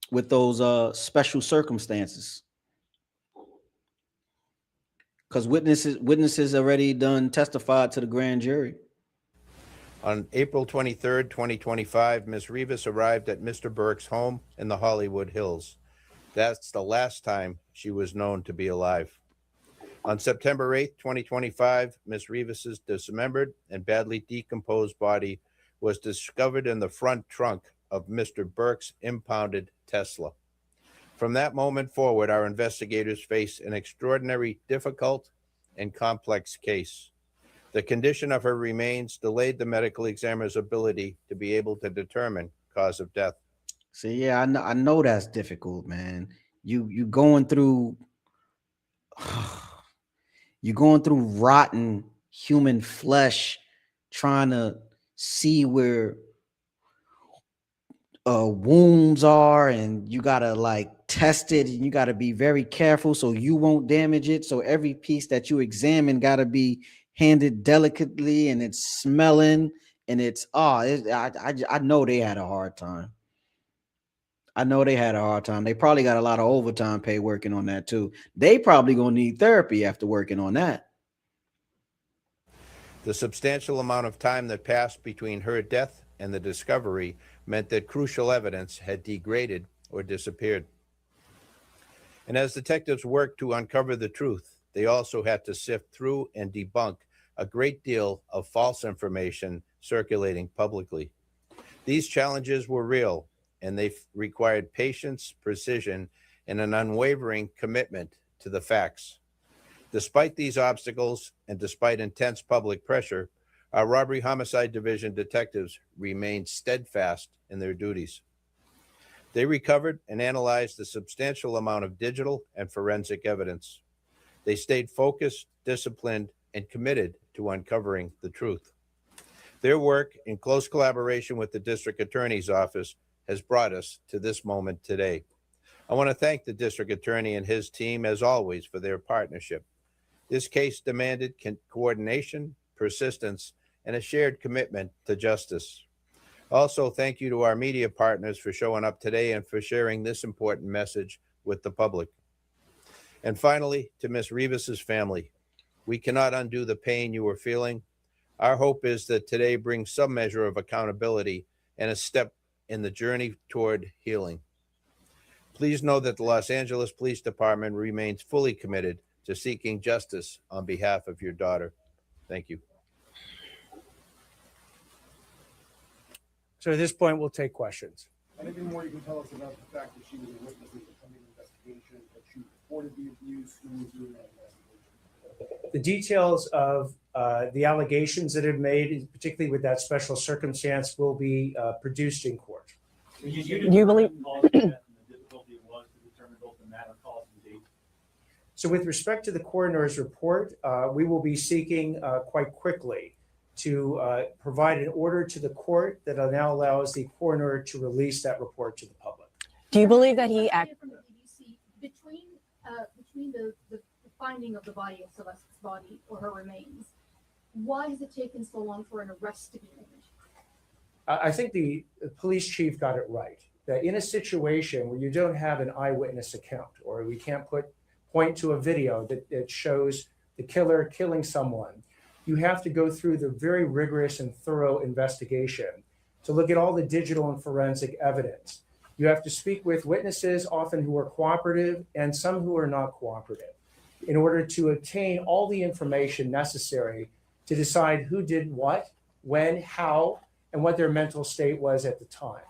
with those special circumstances, because witnesses already done testified to the grand jury. On April 23rd, 2025, Ms. Rivas arrived at Mr. Burke's home in the Hollywood Hills. That's the last time she was known to be alive. On September 8th, 2025, Ms. Rivas's dismembered and badly decomposed body was discovered in the front trunk of Mr. Burke's impounded Tesla. From that moment forward, our investigators faced an extraordinary, difficult, and complex case. The condition of her remains delayed the medical examiner's ability to be able to determine cause of death. See, yeah, I know that's difficult, man. You going through you're going through rotten human flesh trying to see where wounds are, and you gotta like test it, and you gotta be very careful so you won't damage it. So every piece that you examine gotta be handed delicately, and it's smelling, and it's I know they had a hard time. I know they had a hard time. They probably got a lot of overtime pay working on that too. They probably gonna need therapy after working on that. The substantial amount of time that passed between her death and the discovery meant that crucial evidence had degraded or disappeared. And as detectives worked to uncover the truth, they also had to sift through and debunk a great deal of false information circulating publicly. These challenges were real, and they required patience, precision, and an unwavering commitment to the facts. Despite these obstacles and despite intense public pressure, our Robbery Homicide Division detectives remained steadfast in their duties. They recovered and analyzed a substantial amount of digital and forensic evidence. They stayed focused, disciplined, and committed to uncovering the truth. Their work, in close collaboration with the District Attorney's Office, has brought us to this moment today. I want to thank the District Attorney and his team, as always, for their partnership. This case demanded coordination, persistence, and a shared commitment to justice. Also, thank you to our media partners for showing up today and for sharing this important message with the public. And finally, to Ms. Rivas's family, we cannot undo the pain you are feeling. Our hope is that today brings some measure of accountability and a step in the journey toward healing. Please know that the Los Angeles Police Department remains fully committed to seeking justice on behalf of your daughter. Thank you. So at this point, we'll take questions. Anything more you can tell us about the fact that she was a witness in the coming investigation, that she reported the abuse, who was doing that investigation? The details of the allegations that have made, particularly with that special circumstance, will be produced in court. Do you believe the difficulty it was to determine both the matter, cause, and date? So with respect to the coroner's report, we will be seeking quite quickly to provide an order to the court that now allows the coroner to release that report to the public. Do you believe that he acted? From the BBC, between the finding of the body of Celeste's body or her remains, why has it taken so long for an arrest to be made? I think the police chief got it right, that in a situation where you don't have an eyewitness account, or we can't point to a video that shows the killer killing someone, you have to go through the very rigorous and thorough investigation to look at all the digital and forensic evidence. You have to speak with witnesses, often who are cooperative and some who are not cooperative, in order to obtain all the information necessary to decide who did what, when, how, and what their mental state was at the time.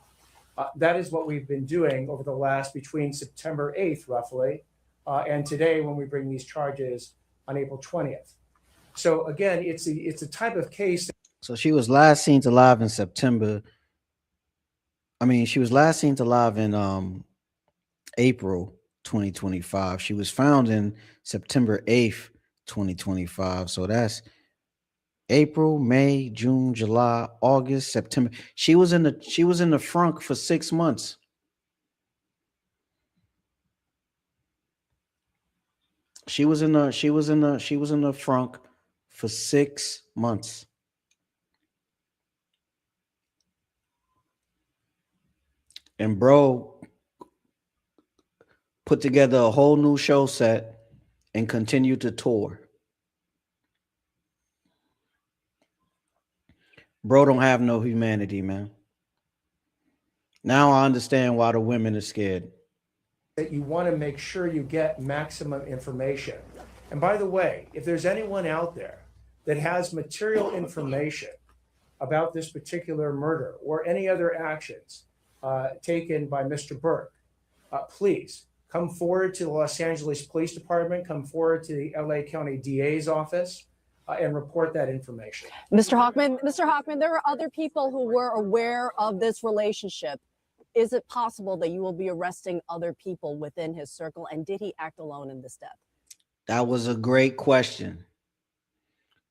That is what we've been doing over the last, between September 8th, roughly, and today when we bring these charges on April 20th. So again, it's a type of case. So she was last seen alive in September. I mean, she was last seen alive in April 2025. She was found in September 8th, 2025. So that's April, May, June, July, August, September. She was in the frunk for 6 months. She was in the frunk for 6 months. And bro put together a whole new show set and continued to tour. Bro don't have no humanity, man. Now I understand why the women are scared. That you want to make sure you get maximum information. And by the way, if there's anyone out there that has material information about this particular murder or any other actions taken by Mr. Burke, please come forward to the Los Angeles Police Department, come forward to the LA County DA's office, and report that information. Mr. Hochman, there are other people who were aware of this relationship. Is it possible that you will be arresting other people within his circle? And did he act alone in this death? That was a great question.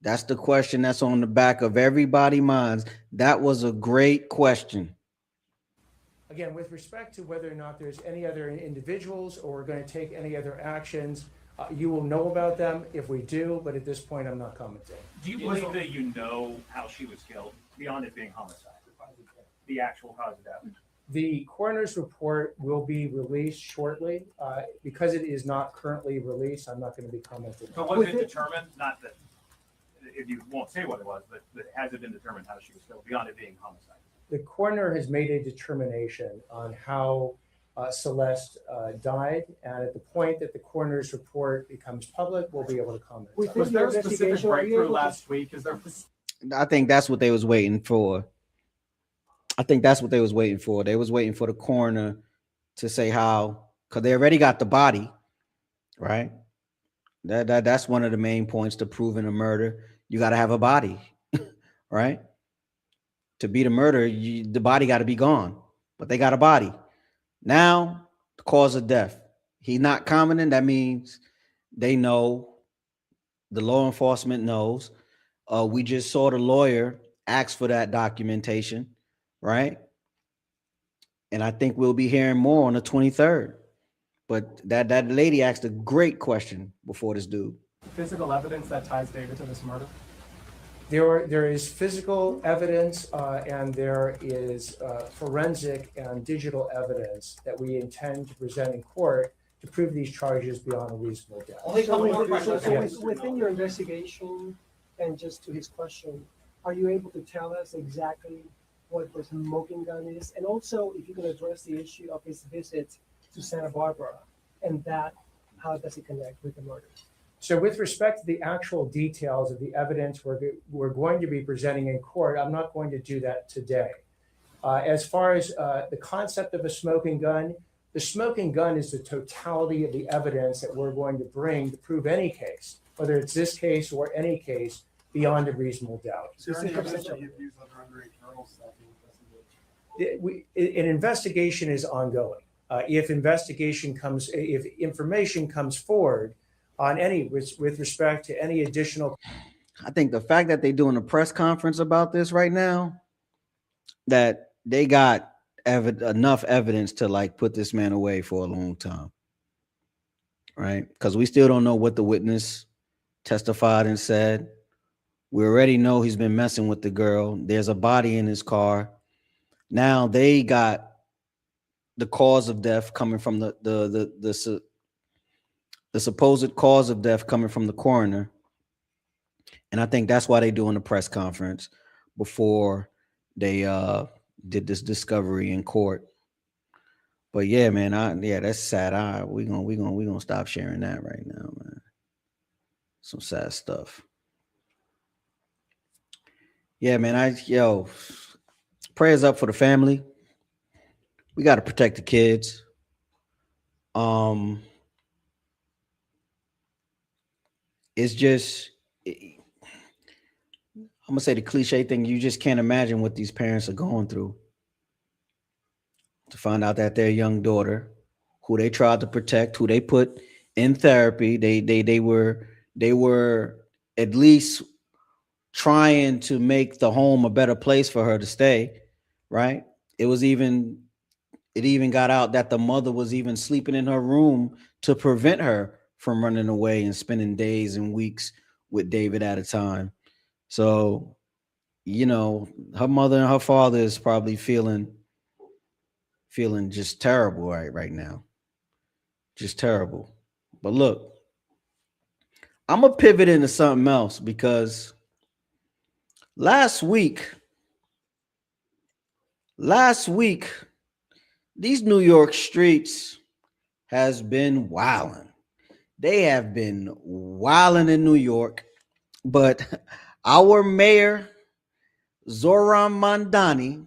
That's the question that's on the back of everybody's minds. That was a great question. Again, with respect to whether or not there's any other individuals or we're going to take any other actions, you will know about them if we do, but at this point, I'm not commenting. Do you believe that you know how she was killed beyond it being homicide? The actual cause of death? The coroner's report will be released shortly. Because it is not currently released, I'm not going to be commenting. But was it determined, not that, if you won't say what it was, but has it been determined how she was killed beyond it being homicide? The coroner has made a determination on how Celeste died, and at the point that the coroner's report becomes public, we'll be able to comment. Was there a specific breakthrough last week? Is there? I think that's what they was waiting for. They was waiting for the coroner to say how, because they already got the body, right? That's one of the main points to proving a murder. You got to have a body, right? To beat a murder, the body got to be gone, but they got a body. Now, the cause of death. He's not commenting. That means they know, the law enforcement knows. We just saw the lawyer ask for that documentation, right? And I think we'll be hearing more on the 23rd. But that lady asked a great question before this dude. Physical evidence that ties David to this murder? There is physical evidence and there is forensic and digital evidence that we intend to present in court to prove these charges beyond a reasonable doubt. So within your investigation, and just to his question, are you able to tell us exactly what the smoking gun is? And also, if you can address the issue of his visit to Santa Barbara, and that, how does it connect with the murder? So with respect to the actual details of the evidence we're going to be presenting in court, I'm not going to do that today. As far as the concept of a smoking gun, the smoking gun is the totality of the evidence that we're going to bring to prove any case, whether it's this case or any case, beyond a reasonable doubt. So An investigation is ongoing. If information comes forward on any with respect to any additional. I think the fact that they're doing a press conference about this right now, that they got enough evidence to like put this man away for a long time, right? Because we still don't know what the witness testified and said. We already know he's been messing with the girl. There's a body in his car. Now they got the cause of death coming from the supposed cause of death coming from the coroner. And I think that's why they're doing a press conference before they did this discovery in court. But yeah, man, that's sad. We're gonna stop sharing that right now, man. Some sad stuff. Yeah, man, prayers up for the family. We got to protect the kids. It's just, I'm gonna say the cliche thing. You just can't imagine what these parents are going through to find out that their young daughter, who they tried to protect, who they put in therapy, they were at least trying to make the home a better place for her to stay, right? It even got out that the mother was even sleeping in her room to prevent her from running away and spending days and weeks with David at a time. So, her mother and her father is probably feeling just terrible right now. Just terrible. But look, I'm gonna pivot into something else because last week, these New York streets has been wilding. They have been wilding in New York, but our mayor, Zoran Mandani,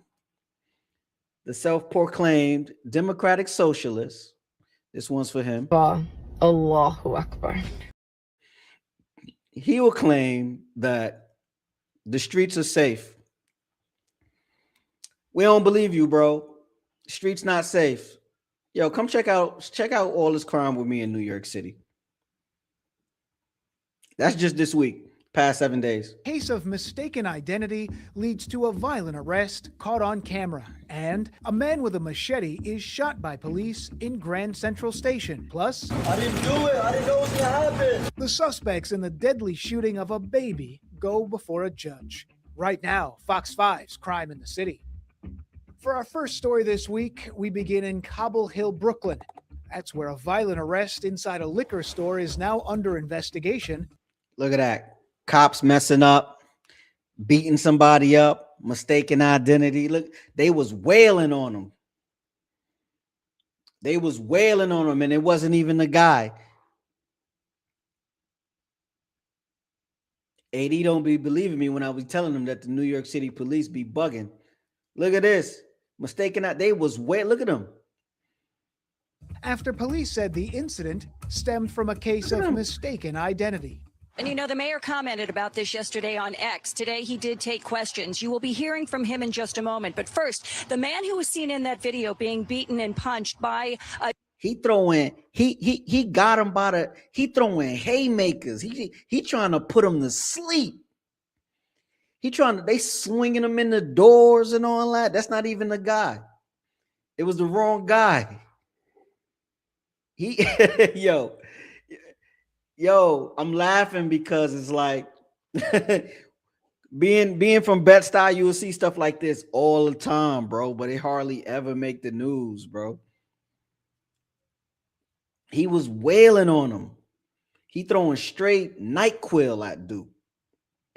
the self-proclaimed Democratic Socialist, this one's for him. Allahu Akbar. He will claim that the streets are safe. We don't believe you, bro. The streets not safe. Yo, come check out all this crime with me in New York City. That's just this week, past 7 days. Case of mistaken identity leads to a violent arrest caught on camera. And a man with a machete is shot by police in Grand Central Station. Plus, I didn't do it. I didn't know what was going to happen. The suspects in the deadly shooting of a baby go before a judge. Right now, Fox 5's Crime in the City. For our first story this week, we begin in Cobble Hill, Brooklyn. That's where a violent arrest inside a liquor store is now under investigation. Look at that. Cops messing up, beating somebody up, mistaken identity. Look, they was wailing on him. They was wailing on him, and it wasn't even the guy. AD don't be believing me when I was telling him that the New York City police be bugging. Look at this. Mistaken out. They was look at them. After police said the incident stemmed from a case of mistaken identity. And you know, the mayor commented about this yesterday on X. Today, he did take questions. You will be hearing from him in just a moment. But first, the man who was seen in that video being beaten and punched by a... He got him by he throwing haymakers. He trying to put him to sleep. They swinging him in the doors and all that. That's not even the guy. It was the wrong guy. Yo, I'm laughing because it's like being from Bed-Stuy, you will see stuff like this all the time, bro, but it hardly ever make the news, bro. He was wailing on him. He throwing straight NyQuil at dude.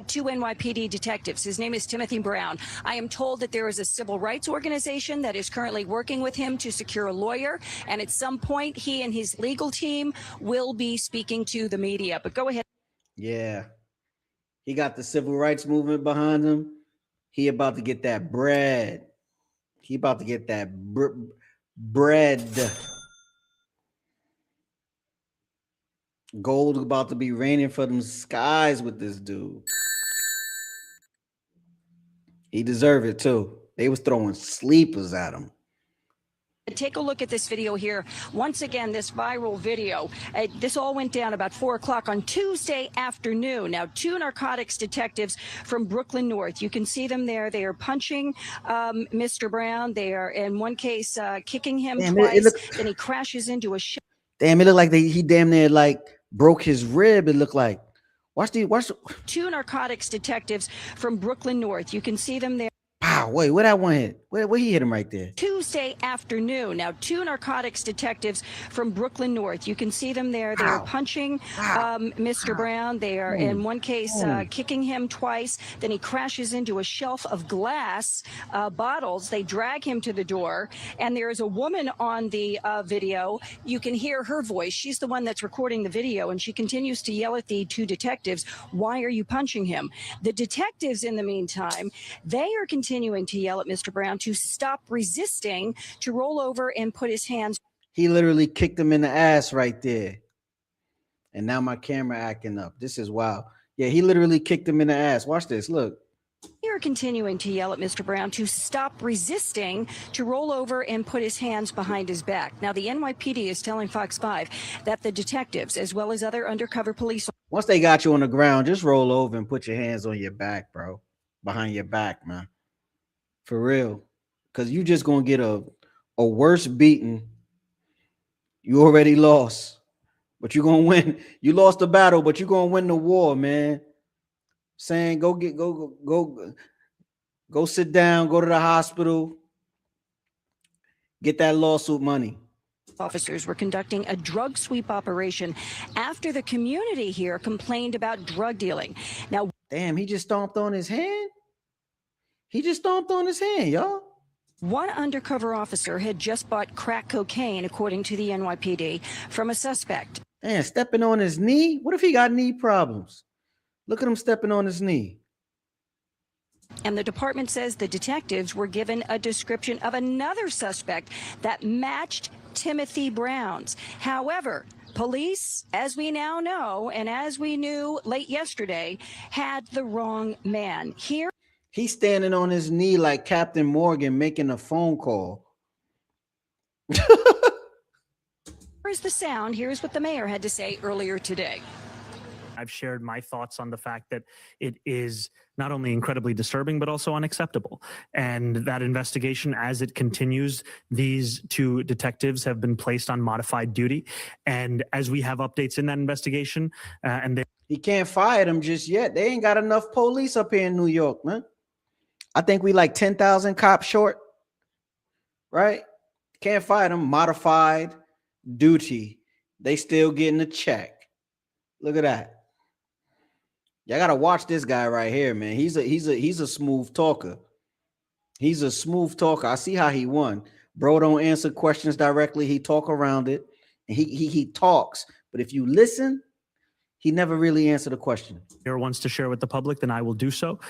Two NYPD detectives. His name is Timothy Brown. I am told that there is a civil rights organization that is currently working with him to secure a lawyer. And at some point, he and his legal team will be speaking to the media. But go ahead. Yeah. He got the civil rights movement behind him. He about to get that bread. He about to get that bread. Gold about to be raining for them skies with this dude. He deserved it too. They was throwing sleepers at him. Take a look at this video here. Once again, this viral video. This all went down about 4 o'clock on Tuesday afternoon. Now, two narcotics detectives from Brooklyn North. You can see them there. They are punching Mr. Brown. They are, in one case, kicking him twice. Then he crashes into a shelf. Damn, it looked like he damn near like broke his rib. It looked like. Watch the. Two narcotics detectives from Brooklyn North. You can see them there. Wow, wait, where that one hit? Where he hit him right there? Tuesday afternoon. Now, two narcotics detectives from Brooklyn North. You can see them there. They are punching Mr. Brown. They are, in one case, kicking him twice. Then he crashes into a shelf of glass bottles. They drag him to the door. And there is a woman on the video. You can hear her voice. She's the one that's recording the video. And she continues to yell at the two detectives, "Why are you punching him?" The detectives, in the meantime, they are continuing to yell at Mr. Brown to stop resisting, to roll over and put his hands. He literally kicked him in the ass right there. And now my camera acting up. This is wild. Yeah, he literally kicked him in the ass. Watch this. Look. They are continuing to yell at Mr. Brown to stop resisting, to roll over and put his hands behind his back. Now, the NYPD is telling Fox 5 that the detectives, as well as other undercover police. Once they got you on the ground, just roll over and put your hands on your back, bro. Behind your back, man. For real. Because you just going to get a worse beating. You already lost. But you're going to win. You lost the battle, but you're going to win the war, man. Saying go sit down, go to the hospital, get that lawsuit money. Officers were conducting a drug sweep operation after the community here complained about drug dealing. Now, damn, he just stomped on his hand. He just stomped on his hand, y'all. One undercover officer had just bought crack cocaine, according to the NYPD, from a suspect. Man, stepping on his knee? What if he got knee problems? Look at him stepping on his knee. And the department says the detectives were given a description of another suspect that matched Timothy Brown's. However, police, as we now know, and as we knew late yesterday, had the wrong man. Here, he's standing on his knee like Captain Morgan making a phone call. Here's the sound. Here's what the mayor had to say earlier today. I've shared my thoughts on the fact that it is not only incredibly disturbing, but also unacceptable. And that investigation, as it continues, these two detectives have been placed on modified duty. And as we have updates in that investigation, he can't fire them just yet. They ain't got enough police up here in New York, man. I think we like 10,000 cops short, right? Can't fire them. Modified duty. They still getting a check. Look at that. Y'all gotta watch this guy right here, man. He's a smooth talker. He's a smooth talker. I see how he won. Bro don't answer questions directly. He talk around it. And he talks. But if you listen, he never really answered the question. Wants to share with the public, then I will do so.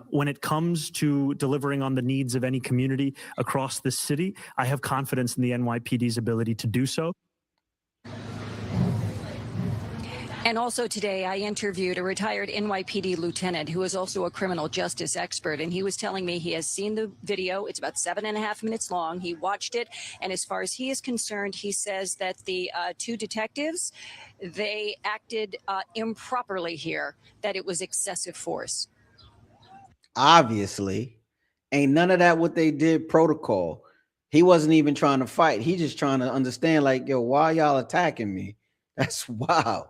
When it comes to delivering on the needs of any community across this city, I have confidence in the NYPD's ability to do so. And also today, I interviewed a retired NYPD lieutenant who is also a criminal justice expert. And he was telling me he has seen the video. It's about 7.5 minutes long. He watched it. And as far as he is concerned, he says that the two detectives, they acted improperly here, that it was excessive force. Obviously, ain't none of that what they did protocol. He wasn't even trying to fight. He just trying to understand, like, yo, why y'all attacking me? That's wild.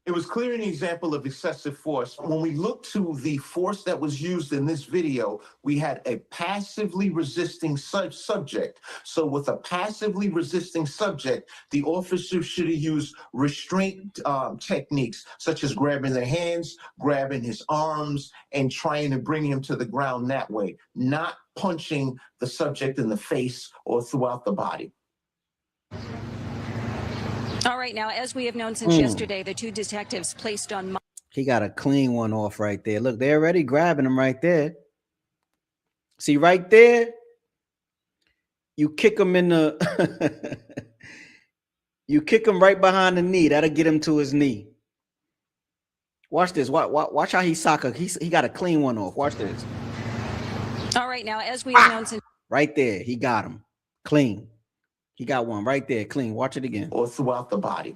It was clearly an example of excessive force. When we look to the force that was used in this video, we had a passively resisting subject. So with a passively resisting subject, the officer should have used restraint techniques, such as grabbing their hands, grabbing his arms, and trying to bring him to the ground that way, not punching the subject in the face or throughout the body. All right, now, as we have known since yesterday, the two detectives placed on... He got a clean one off right there. Look, they're already grabbing him right there. See, right there, you kick him in the... you kick him right behind the knee. That'll get him to his knee. Watch this. Watch how he soccer. He got a clean one off. Watch this. All right, now, as we have known since... Right there, he got him. Clean. He got one right there, clean. Watch it again. Or throughout the body.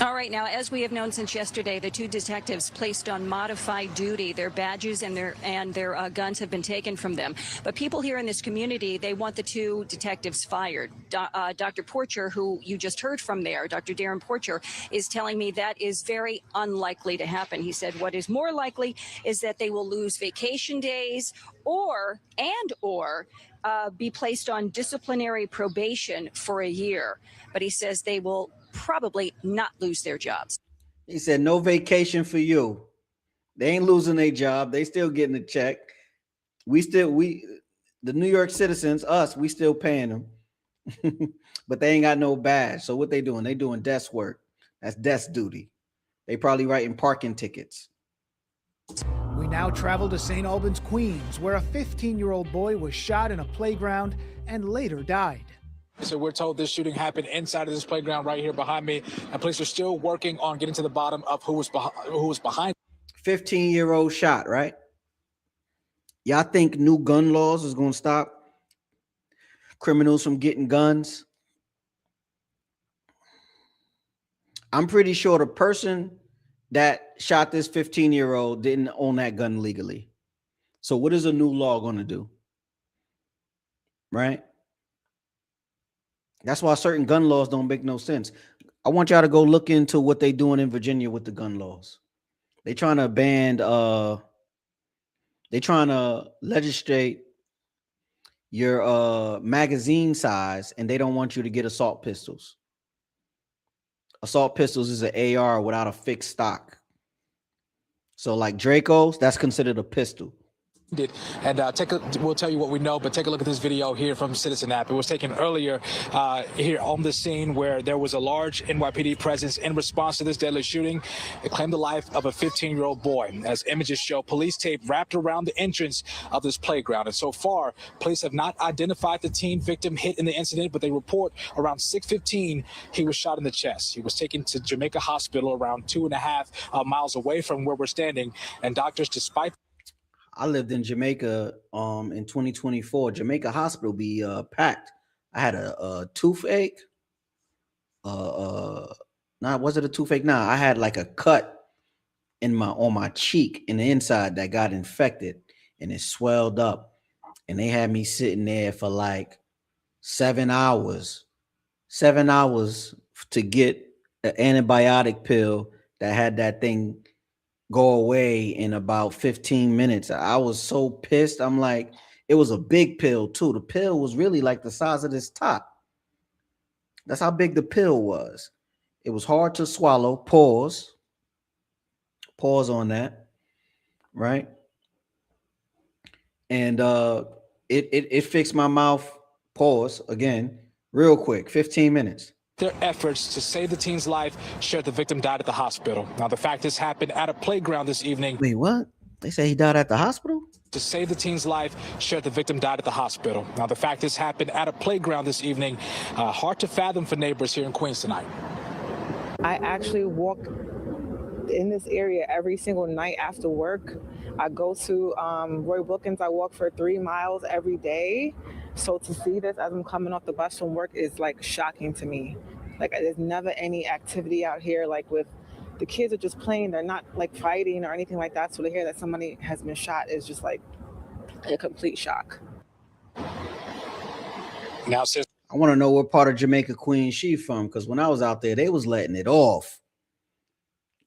All right, now, as we have known since yesterday, the two detectives placed on modified duty. Their badges and their guns have been taken from them. But people here in this community, they want the two detectives fired. Dr. Porcher, who you just heard from there, Dr. Darren Porcher, is telling me that is very unlikely to happen. He said what is more likely is that they will lose vacation days or be placed on disciplinary probation for a year. But he says they will probably not lose their jobs. He said no vacation for you. They ain't losing their job. They still getting a check. The New York citizens, us, we still paying them. But they ain't got no badge. So what they doing? They doing desk work. That's desk duty. They probably writing parking tickets. We now travel to St. Albans, Queens, where a 15-year-old boy was shot in a playground and later died. So we're told this shooting happened inside of this playground right here behind me, and police are still working on getting to the bottom of who was behind. 15-year-old shot, right? Y'all think new gun laws is going to stop criminals from getting guns? I'm pretty sure the person that shot this 15-year-old didn't own that gun legally. So what is a new law going to do? Right? That's why certain gun laws don't make no sense. I want y'all to go look into what they doing in Virginia with the gun laws. They trying to ban, they trying to legislate your magazine size, and they don't want you to get assault pistols. Assault pistols is an AR without a fixed stock. So like Dracos, that's considered a pistol. And we'll tell you what we know, but take a look at this video here from Citizen App. It was taken earlier here on the scene where there was a large NYPD presence in response to this deadly shooting. It claimed the life of a 15-year-old boy. As images show, police tape wrapped around the entrance of this playground. And so far, police have not identified the teen victim hit in the incident, but they report around 6:15 he was shot in the chest. He was taken to Jamaica Hospital around 2.5 miles away from where we're standing. And doctors, despite... I lived in Jamaica in 2024. Jamaica Hospital be packed. I had a toothache, Nah, was it a toothache? Nah, I had like a cut on my cheek in the inside that got infected and it swelled up. And they had me sitting there for like 7 hours to get an antibiotic pill that had that thing go away in about 15 minutes. I was so pissed. I'm like, it was a big pill too. The pill was really like the size of this top. That's how big the pill was. It was hard to swallow. Pause on that, right? And it fixed my mouth. Pause again, real quick, 15 minutes. Their efforts to save the teen's life shared the victim died at the hospital. Now, the fact this happened at a playground this evening. Wait, what? They say he died at the hospital? To save the teen's life, shared the victim died at the hospital. Now, the fact this happened at a playground this evening. Hard to fathom for neighbors here in Queens tonight. I actually walk in this area every single night after work. I go to Roy Wilkins. I walk for 3 miles every day. So to see this as I'm coming off the bus from work is like shocking to me. Like there's never any activity out here. Like with the kids are just playing. They're not like fighting or anything like that. So to hear that somebody has been shot is just like a complete shock. Now, sis, I want to know what part of Jamaica, Queens she from, because when I was out there, they was letting it off.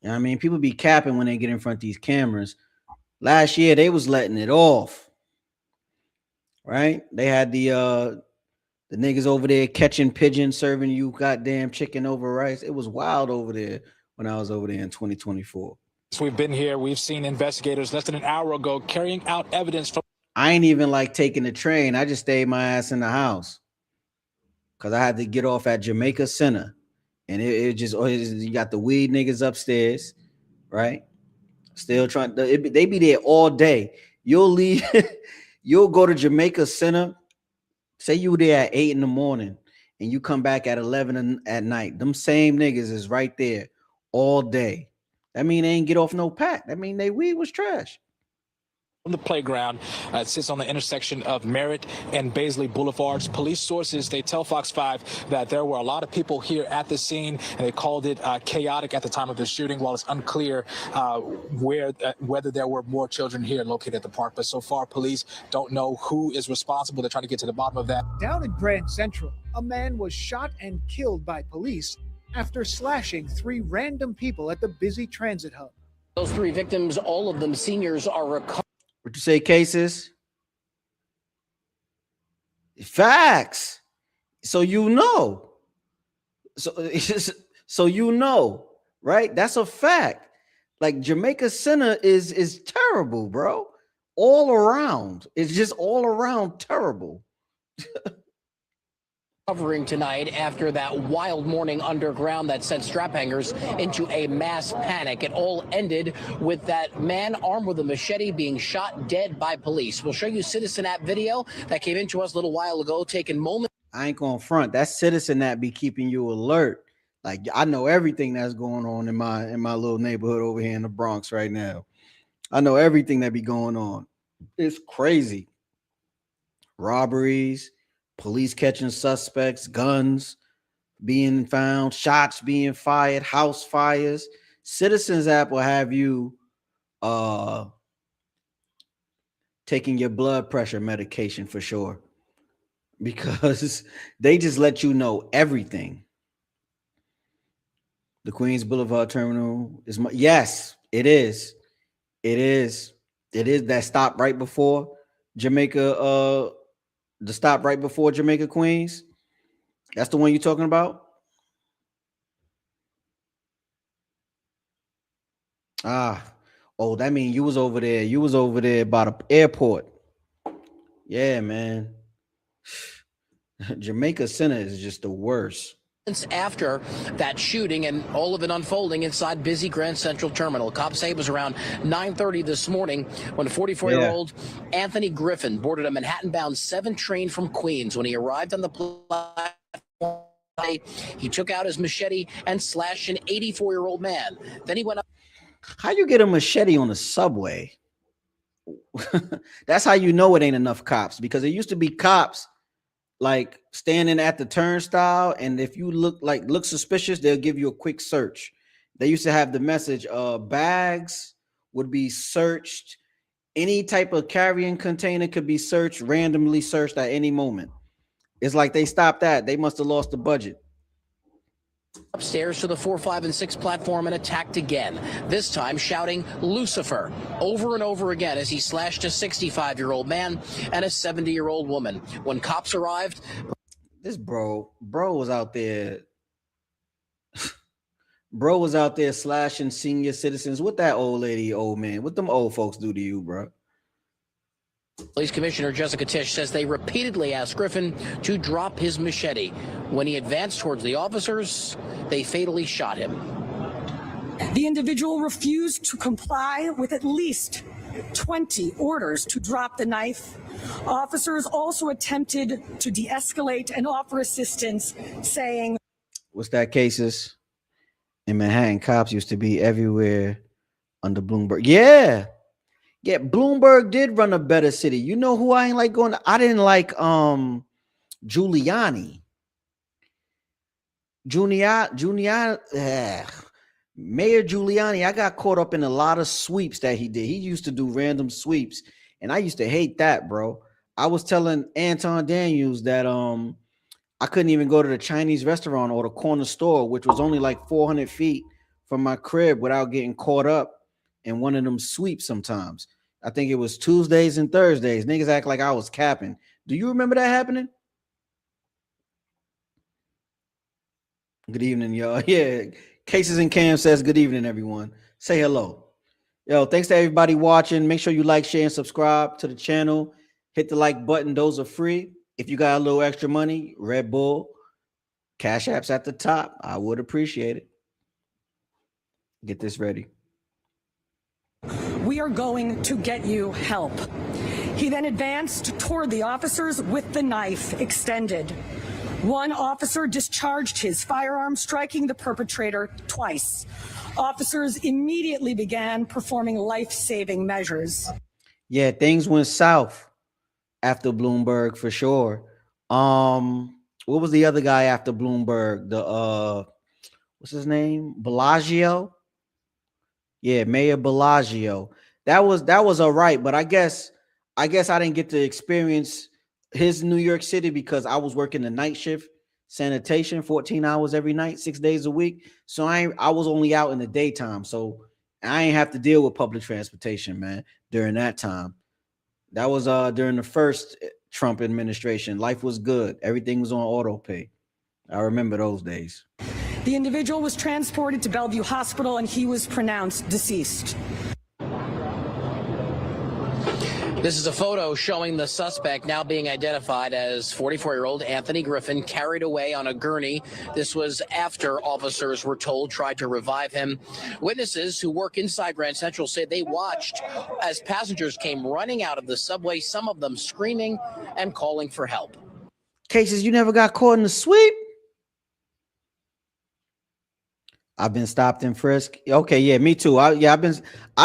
You know what I mean? People be capping when they get in front of these cameras. Last year, they was letting it off. Right? They had the niggas over there catching pigeons, serving you goddamn chicken over rice. It was wild over there when I was over there in 2024. We've been here. We've seen investigators less than an hour ago carrying out evidence from. I ain't even like taking the train. I just stayed my ass in the house because I had to get off at Jamaica Center. And you got the weed niggas upstairs, right? Still trying. They be there all day. You'll leave. You'll go to Jamaica Center. Say you were there at 8 in the morning and you come back at 11 at night. Them same niggas is right there all day. That mean they ain't get off no pack. That mean they weed was trash. From the playground, it sits on the intersection of Merritt and Baisley Boulevards. Police sources, they tell Fox 5 that there were a lot of people here at the scene, and they called it chaotic at the time of the shooting, while it's unclear whether there were more children here located at the park. But so far, police don't know who is responsible. They're trying to get to the bottom of that. Down in Grand Central, a man was shot and killed by police after slashing 3 random people at the busy transit hub. Those 3 victims, all of them seniors, are recovered. What you say, cases? Facts. So you know. So you know, right? That's a fact. Like Jamaica Center is terrible, bro. All around. It's just all around terrible. Covering tonight after that wild morning underground that sent strap hangers into a mass panic. It all ended with that man armed with a machete being shot dead by police. We'll show you Citizen App video that came into us a little while ago, taking moments. I ain't gonna front. That Citizen App be keeping you alert. Like I know everything that's going on in my little neighborhood over here in the Bronx right now. I know everything that be going on. It's crazy. Robberies, police catching suspects, guns being found, shots being fired, house fires. Citizens App will have you taking your blood pressure medication for sure, because they just let you know everything. The Queens Boulevard Terminal is yes, it is. It is that stop right before Jamaica. The stop right before Jamaica Queens. That's the one you're talking about? Oh, that means you was over there. You was over there by the airport. Yeah, man. Jamaica Center is just the worst. After that shooting and all of it unfolding inside busy Grand Central Terminal. Cops say it was around 9:30 this morning when 44-year-old Anthony Griffin boarded a Manhattan-bound 7 train from Queens. When he arrived on the platform, he took out his machete and slashed an 84-year-old man. Then he went up. How you get a machete on the subway? That's how you know it ain't enough cops, because there used to be cops like standing at the turnstile, and if you look suspicious, they'll give you a quick search. They used to have the message, bags would be searched. Any type of carrying container could be searched, randomly searched at any moment. It's like they stopped that. They must have lost the budget. Upstairs to the 4, 5, and 6 platform and attacked again, this time shouting Lucifer over and over again as he slashed a 65-year-old man and a 70-year-old woman. When cops arrived, this bro was out there. Bro was out there slashing senior citizens. What that old lady, old man, what them old folks do to you, bro? Police Commissioner Jessica Tisch says they repeatedly asked Griffin to drop his machete. When he advanced towards the officers, they fatally shot him. The individual refused to comply with at least 20 orders to drop the knife. Officers also attempted to de-escalate and offer assistance, saying, "What's that, Cases? In Manhattan, cops used to be everywhere under Bloomberg." Yeah, Bloomberg did run a better city. You know who I ain't like going to? I didn't like Giuliani. Mayor Giuliani. I got caught up in a lot of sweeps that he did. He used to do random sweeps, and I used to hate that, bro. I was telling Anton Daniels that I couldn't even go to the Chinese restaurant or the corner store, which was only like 400 feet from my crib, without getting caught up in one of them sweeps sometimes. I think it was Tuesdays and Thursdays. Niggas act like I was capping. Do you remember that happening? Good evening, y'all. Yeah, Cases and Cam says good evening, everyone. Say hello. Yo, thanks to everybody watching. Make sure you like, share, and subscribe to the channel. Hit the like button. Those are free. If you got a little extra money, Red Bull, Cash App's at the top. I would appreciate it. Get this ready. "We are going to get you help." He then advanced toward the officers with the knife extended. One officer discharged his firearm, striking the perpetrator twice. Officers immediately began performing life-saving measures. Yeah, things went south after Bloomberg for sure. What was the other guy after Bloomberg? The what's his name? Bellagio. Yeah, Mayor Bellagio. That was all right, but I guess I didn't get to experience his New York City because I was working the night shift, sanitation, 14 hours every night, 6 days a week. So I was only out in the daytime. So I ain't have to deal with public transportation, man, during that time. That was during the first Trump administration. Life was good. Everything was on auto pay. I remember those days. The individual was transported to Bellevue Hospital and he was pronounced deceased. This is a photo showing the suspect, now being identified as 44-year-old Anthony Griffin, carried away on a gurney. This was after officers were told tried to revive him. Witnesses who work inside Grand Central say they watched as passengers came running out of the subway, some of them screaming and calling for help. Cases, you never got caught in the sweep? I've been stopped and frisked. Okay, yeah, me too. I've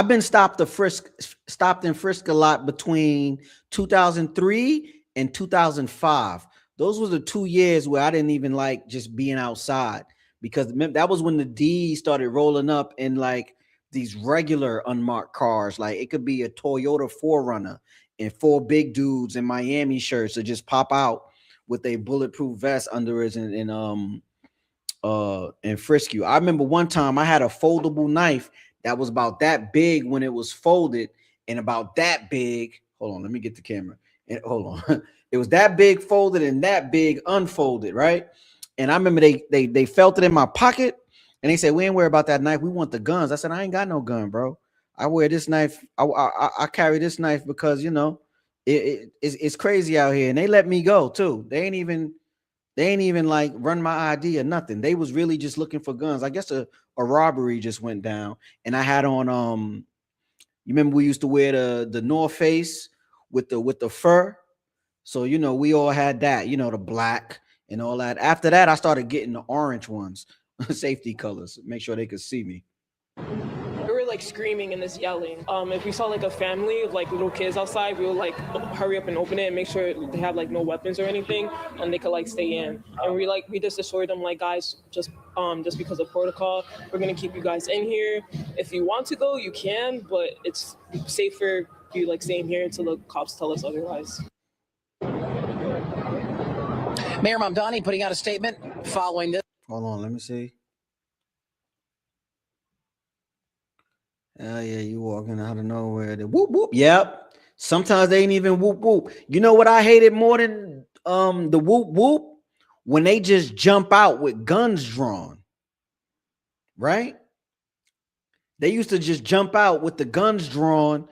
been stopped and frisked a lot between 2003 and 2005. Those were the 2 years where I didn't even like just being outside, because that was when the D started rolling up in like these regular unmarked cars. Like it could be a Toyota 4Runner and 4 big dudes in Miami shirts that just pop out with a bulletproof vest under it and frisk you. I remember one time I had a foldable knife that was about that big when it was folded, and about that big. Hold on, let me get the camera. And hold on, it was that big folded and that big unfolded, right? And I remember they felt it in my pocket, and they said, "We ain't worry about that knife. We want the guns." I said, "I ain't got no gun, bro. I wear this knife. I carry this knife because you know it's crazy out here." And they let me go too. They ain't even like run my ID or nothing. They was really just looking for guns. I guess a robbery just went down, and I had on you remember we used to wear the North Face with the fur. So you know we all had that, you know, the black and all that. After that, I started getting the orange ones, safety colors, make sure they could see me. There were like like screaming and this yelling. If we saw like a family of like little kids outside, we would like hurry up and open it and make sure they have like no weapons or anything and they could like stay in. And we just assured them like, guys, just because of protocol, we're gonna keep you guys in here. If you want to go, you can, but it's safer you like staying here until the cops tell us otherwise. Mayor Mamdani putting out a statement following this. Hold on, let me see. Oh yeah, you walking out of nowhere. The whoop whoop. Yep. Sometimes they ain't even whoop whoop. You know what I hated more than the whoop whoop? When they just jump out with guns drawn. Right? They used to just jump out with the guns drawn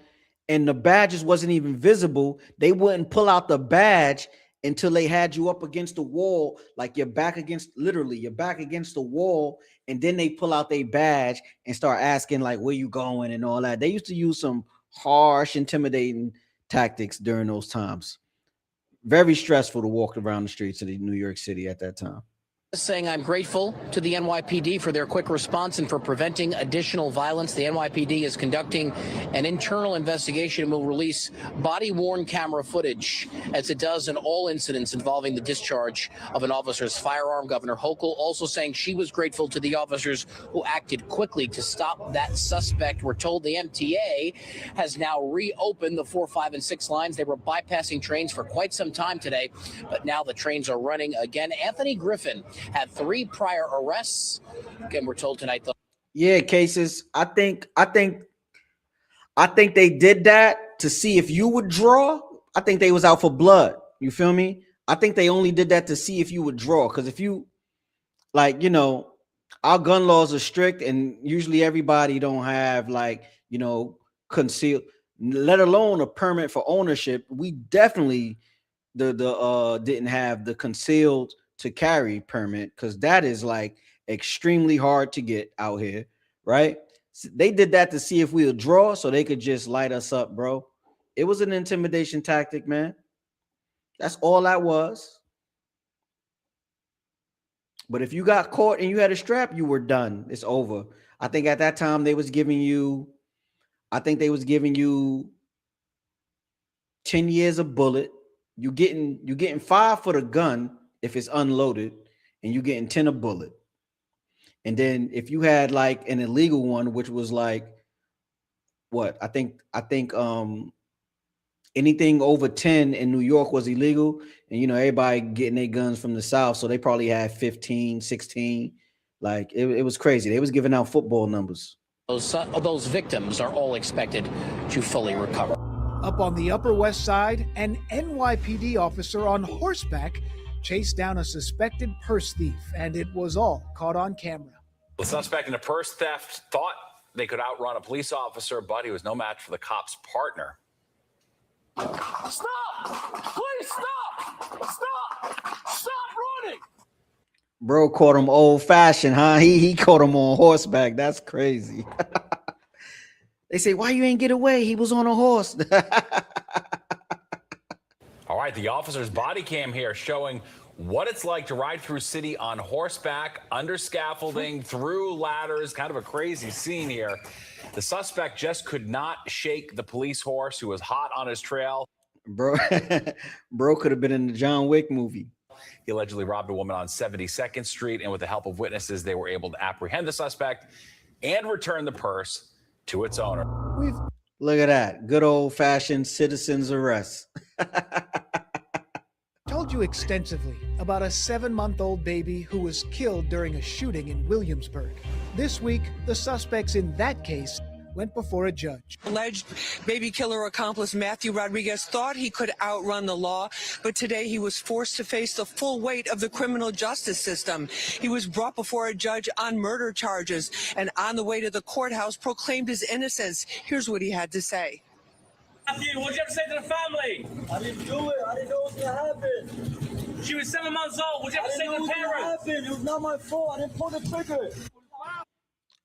and the badges wasn't even visible. They wouldn't pull out the badge until they had you up against the wall, like you're back against, literally, you're back against the wall, and then they pull out their badge and start asking, like, where you going and all that. They used to use some harsh, intimidating tactics during those times. Very stressful to walk around the streets of New York City at that time. Saying I'm grateful to the NYPD for their quick response and for preventing additional violence. The NYPD is conducting an internal investigation and will release body-worn camera footage as it does in all incidents involving the discharge of an officer's firearm. Governor Hochul also saying she was grateful to the officers who acted quickly to stop that suspect. We're told the MTA has now reopened the 4, 5, and 6 lines. They were bypassing trains for quite some time today, but now the trains are running again. Anthony Griffin had 3 prior arrests. Again, we're told tonight. Yeah, cases. I think they did that to see if you would draw. I think they was out for blood. You feel me? I think they only did that to see if you would draw. Because if you, like, you know, our gun laws are strict, and usually everybody don't have, like, you know, concealed, let alone a permit for ownership. We definitely didn't have the concealed to carry permit, because that is like extremely hard to get out here, right? So they did that to see if we would draw so they could just light us up, bro. It was an intimidation tactic, man. That's all that was. But if you got caught and you had a strap, you were done. It's over. I think at that time they was giving you, 10 years a bullet. You getting 5 for the gun if it's unloaded, and you getting 10 a bullet. And then if you had like an illegal one, which was like what I think anything over 10 in New York was illegal, and you know, everybody getting their guns from the South, so they probably had 15, 16. Like it was crazy. They was giving out football numbers. Those victims are all expected to fully recover. Up on the Upper West Side, an NYPD officer on horseback chased down a suspected purse thief, and it was all caught on camera. The suspect in a purse theft thought they could outrun a police officer, but he was no match for the cop's partner. Stop! Please stop! Stop! Stop running! Bro caught him old fashioned, huh? He caught him on horseback. That's crazy. They say, why you ain't get away? He was on a horse. All right, the officer's body cam here showing what it's like to ride through city on horseback, under scaffolding, through ladders. Kind of a crazy scene here. The suspect just could not shake the police horse who was hot on his trail. Bro could have been in the John Wick movie. He allegedly robbed a woman on 72nd Street, and with the help of witnesses, they were able to apprehend the suspect and return the purse to its owner. Look at that. Good old-fashioned citizen's arrest. Told you extensively about a 7-month-old baby who was killed during a shooting in Williamsburg. This week, the suspects in that case went before a judge. Alleged baby killer accomplice Matthew Rodriguez thought he could outrun the law, but today he was forced to face the full weight of the criminal justice system. He was brought before a judge on murder charges, and on the way to the courthouse proclaimed his innocence. Here's what he had to say. Matthew, what'd you have to say to the family? I didn't do it. I didn't know what was gonna happen. She was 7 months old. What'd you have to say to the parents? It was not my fault. I didn't pull the trigger.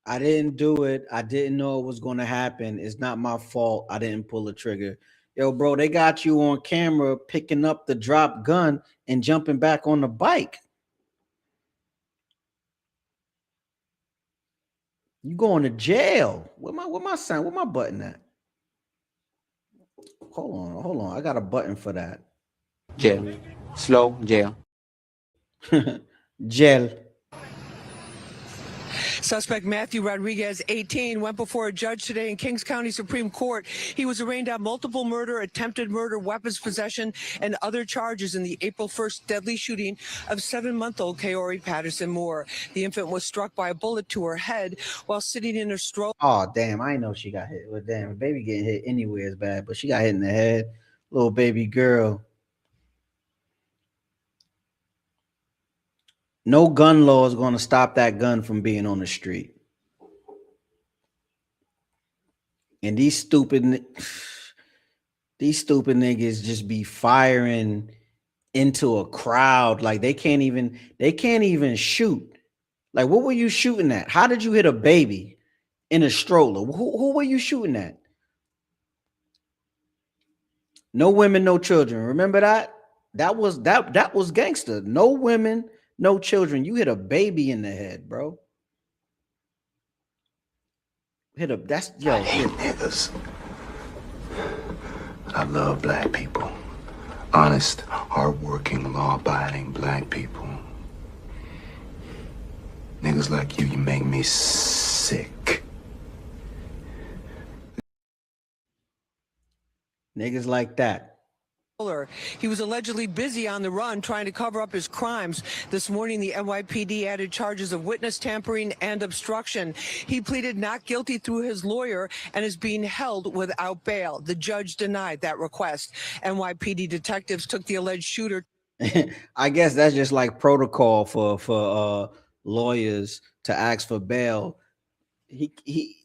I didn't do it. I didn't know it was going to happen. It's not my fault. I didn't pull the trigger. Yo, bro, they got you on camera picking up the drop gun and jumping back on the bike. You going to jail? Where my sign? Where my button at? Hold on. I got a button for that. Jail. Slow jail. Jail. Suspect Matthew Rodriguez, 18, went before a judge today in Kings County Supreme Court. He was arraigned on multiple murder, attempted murder, weapons possession, and other charges in the April 1st deadly shooting of 7-month-old Kaori Patterson Moore. The infant was struck by a bullet to her head while sitting in her stroller. Oh, damn. I know she got hit. Well, damn, a baby getting hit anywhere is bad, but she got hit in the head. Little baby girl. No gun law is going to stop that gun from being on the street. And these stupid niggas just be firing into a crowd. Like they can't even shoot. Like, what were you shooting at? How did you hit a baby in a stroller? Who were you shooting at? No women, no children. Remember that? That was gangster. No women, no children. You hit a baby in the head, bro. That's yo. I hate niggas. I love black people. Honest, hardworking, law-abiding black people. Niggas like you make me sick. Niggas like that. He was allegedly busy on the run trying to cover up his crimes. This morning, the NYPD added charges of witness tampering and obstruction. He pleaded not guilty through his lawyer and is being held without bail. The judge denied that request. NYPD detectives took the alleged shooter. I guess that's just like protocol for lawyers to ask for bail. He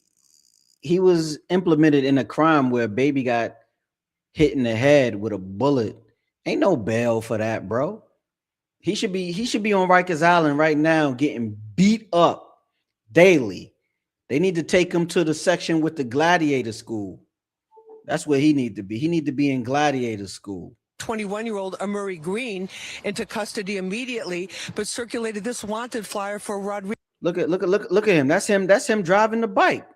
was implemented in a crime where a baby got hit in the head with a bullet. Ain't no bail for that, bro. He should be on Rikers Island right now getting beat up daily. They need to take him to the section with the gladiator school. That's where he need to be. He need to be in gladiator school. 21-year-old Amuri Green into custody immediately, but circulated this wanted flyer for Rodriguez. Look at him. That's him driving the bike.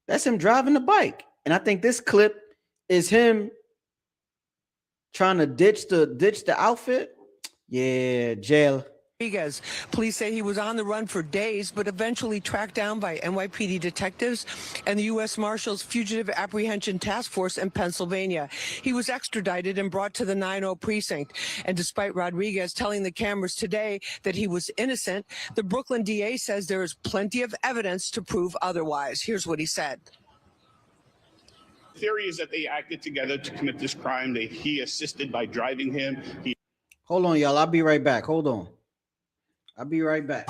That's him driving the bike. And I think this clip is him trying to ditch the outfit. Yeah, jail. Police say he was on the run for days, but eventually tracked down by NYPD detectives and the U.S. Marshals Fugitive Apprehension Task Force in Pennsylvania. He was extradited and brought to the 9-0 precinct. And despite Rodriguez telling the cameras today that he was innocent, the Brooklyn DA says there is plenty of evidence to prove otherwise. Here's what he said. The theory is that they acted together to commit this crime. He assisted by driving him. Hold on, y'all. I'll be right back. Hold on. I'll be right back.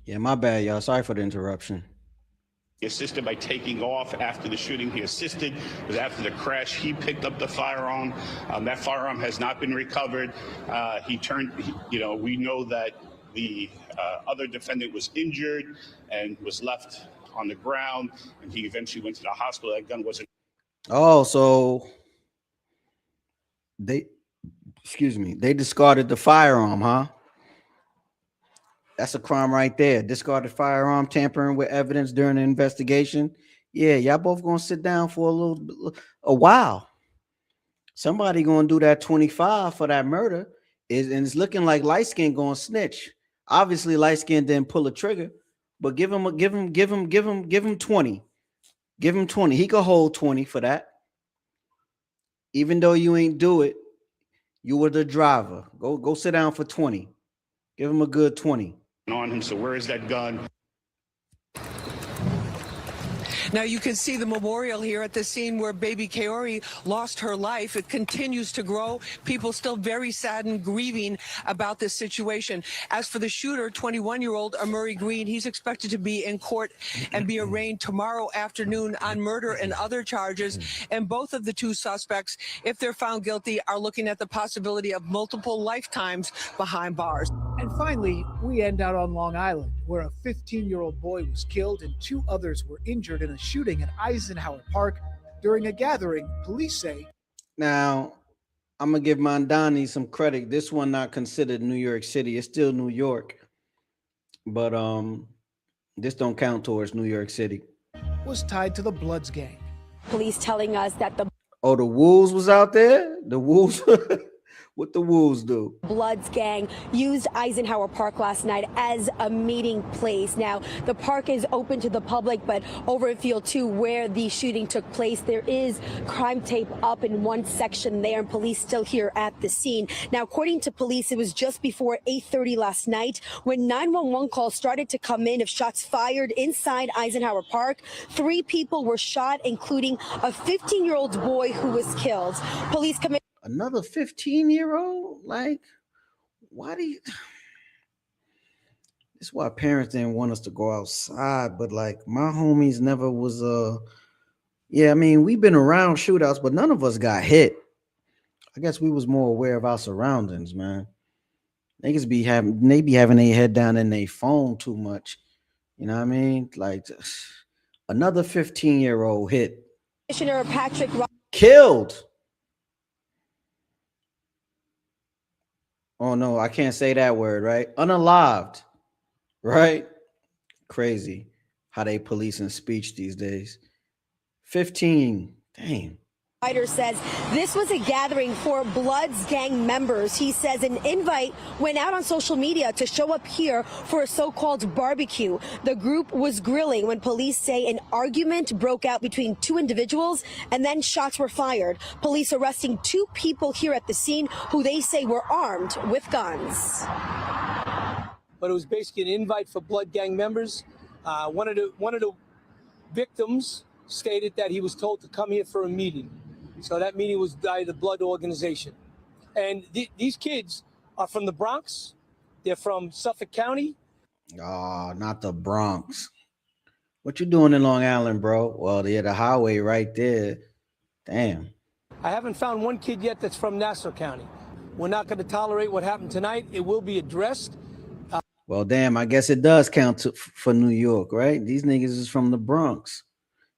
Yeah, my bad, y'all. Sorry for the interruption. He assisted by taking off after the shooting. He assisted, but after the crash, he picked up the firearm. That firearm has not been recovered. We know that the other defendant was injured and was left on the ground, and he eventually went to the hospital. That gun wasn't. Oh, so they discarded the firearm, huh? That's a crime right there. Discarded firearm, tampering with evidence during the investigation. Yeah, y'all both gonna sit down for a while. Somebody gonna do that 25 for that murder. And it's looking like light skin gonna snitch. Obviously, light skin didn't pull a trigger, but give him 20. Give him 20. He could hold 20 for that. Even though you ain't do it, you were the driver. Go sit down for 20. Give him a good 20. On him. So where is that gun? Now you can see the memorial here at the scene where baby Kaori lost her life. It continues to grow. People still very sad and grieving about this situation. As for the shooter, 21-year-old Amuri Green, he's expected to be in court and be arraigned tomorrow afternoon on murder and other charges. And both of the two suspects, if they're found guilty, are looking at the possibility of multiple lifetimes behind bars. And finally, we end out on Long Island, where a 15-year-old boy was killed and 2 others were injured in a shooting at Eisenhower Park during a gathering, police say. Now, I'm going to give Mondani some credit. This one not considered New York City. It's still New York. But this don't count towards New York City. Was tied to the Bloods gang. Police telling us that the the Wolves was out there? The Wolves? What the Wolves do? Bloods gang used Eisenhower Park last night as a meeting place. Now, the park is open to the public, but over in Field 2, where the shooting took place, there is crime tape up in one section there, and police still here at the scene. Now, according to police, it was just before 8:30 last night when 911 calls started to come in of shots fired inside Eisenhower Park. 3 people were shot, including a 15-year-old boy who was killed. Police committed another 15-year-old? Like, why do you? This is why parents didn't want us to go outside. But like, my homies never was yeah, I mean, we've been around shootouts, but none of us got hit. I guess we was more aware of our surroundings, man. Niggas be having their head down in their phone too much. You know what I mean? Like, another 15-year-old hit. Commissioner Patrick Killed. Oh no, I can't say that word, right? Unalived, right? Crazy how they policing speech these days. 15, damn. Ryder says this was a gathering for Bloods gang members. He says an invite went out on social media to show up here for a so-called barbecue. The group was grilling when police say an argument broke out between 2 individuals and then shots were fired. Police arresting 2 people here at the scene who they say were armed with guns. But it was basically an invite for Blood gang members. One of the victims stated that he was told to come here for a meeting. So that meeting was by the Blood organization. And these kids are from the Bronx. They're from Suffolk County. Oh, not the Bronx. What you doing in Long Island, bro? Well, they're the highway right there. Damn. I haven't found one kid yet that's from Nassau County. We're not going to tolerate what happened tonight. It will be addressed. Well, damn, I guess it does count for New York, right? These niggas is from the Bronx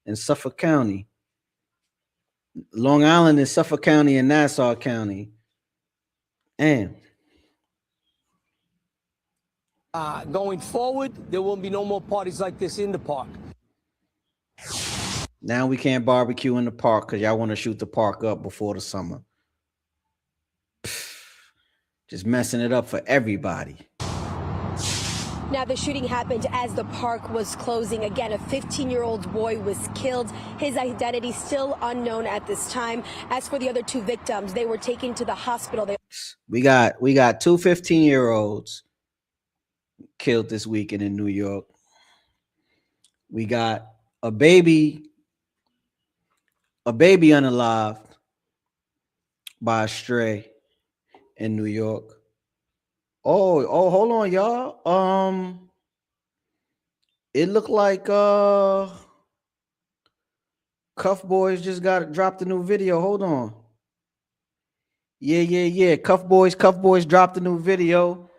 and Suffolk County. Long Island is Suffolk County and Nassau County. Damn. Going forward, there will be no more parties like this in the park. Now we can't barbecue in the park because y'all want to shoot the park up before the summer. Just messing it up for everybody. Now, the shooting happened as the park was closing. Again, a 15-year-old boy was killed. His identity still unknown at this time. As for the other 2 victims, they were taken to the hospital. We got 2 15-year-olds killed this weekend in New York. We got a baby unalived by a stray in New York. Oh, hold on, y'all. It looked like Cuff Boys just dropped a new video. Hold on. Yeah. Cuff Boys dropped a new video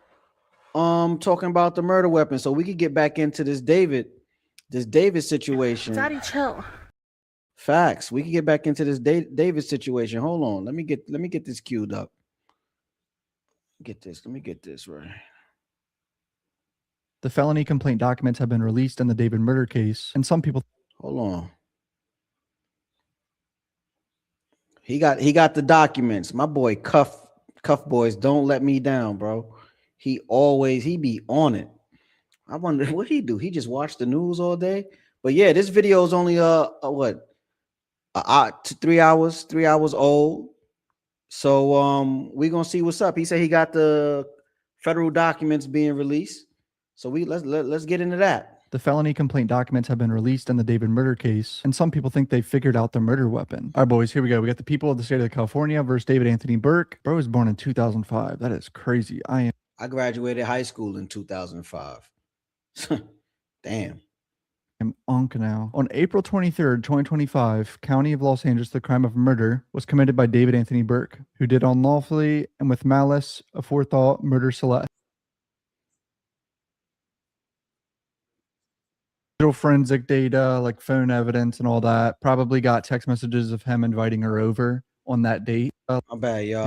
talking about the murder weapon. So we could get back into this David situation. Daddy, chill. Facts. We can get back into this David situation. Hold on. Let me get this queued up. Let me get this right. The felony complaint documents have been released in the David murder case, and some people. Hold on. He got the documents. My boy Cuff Boys don't let me down, bro. he be on it. I wonder what he do. He just watch the news all day. But yeah, this video is only 3 hours old. So we're gonna see what's up. He said he got the federal documents being released. So let's get into that. The felony complaint documents have been released in the David murder case, and some people think they figured out the murder weapon. All right, boys, here we go. We got the people of the state of California versus David Anthony Burke. Bro was born in 2005. That is crazy. I graduated high school in 2005. Damn. I'm Unc now. On April 23rd, 2025, County of Los Angeles, the crime of murder was committed by David Anthony Burke, who did unlawfully and with malice aforethought murder Celeste. Forensic data like phone evidence and all that, probably got text messages of him inviting her over on that date. My bad, y'all.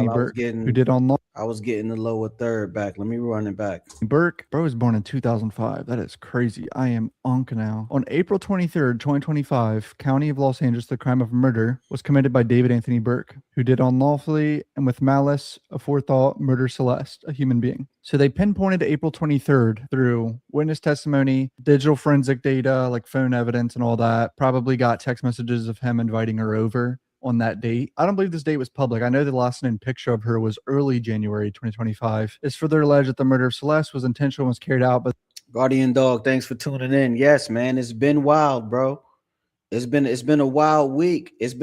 I was getting the lower third back. Let me run it back. Burke, bro was born in 2005. That is crazy. I am Unc now. On April 23rd, 2025, County of Los Angeles, the crime of murder was committed by David Anthony Burke, who did unlawfully and with malice aforethought murder Celeste, a human being. So they pinpointed April 23rd through witness testimony, digital forensic data like phone evidence and all that, probably got text messages of him inviting her over on that date. I don't believe this date was public. I know the last known picture of her was early January 2025. It's further alleged that the murder of Celeste was intentional and was carried out, but Guardian Dog, thanks for tuning in. Yes, man, it's been wild, bro. It's been a wild week. We've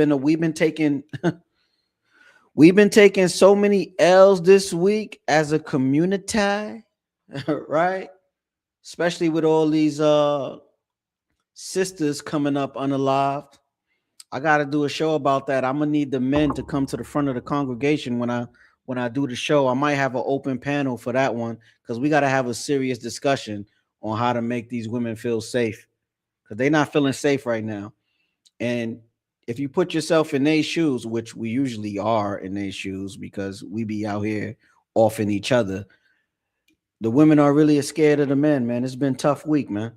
been taking so many L's this week as a community, right? Especially with all these sisters coming up unalived. I got to do a show about that. I'm gonna need the men to come to the front of the congregation when I do the show. I might have an open panel for that one because we got to have a serious discussion on how to make these women feel safe because they're not feeling safe right now. And if you put yourself in their shoes, which we usually are in their shoes because we be out here offing each other, the women are really scared of the men, man. It's been a tough week, man.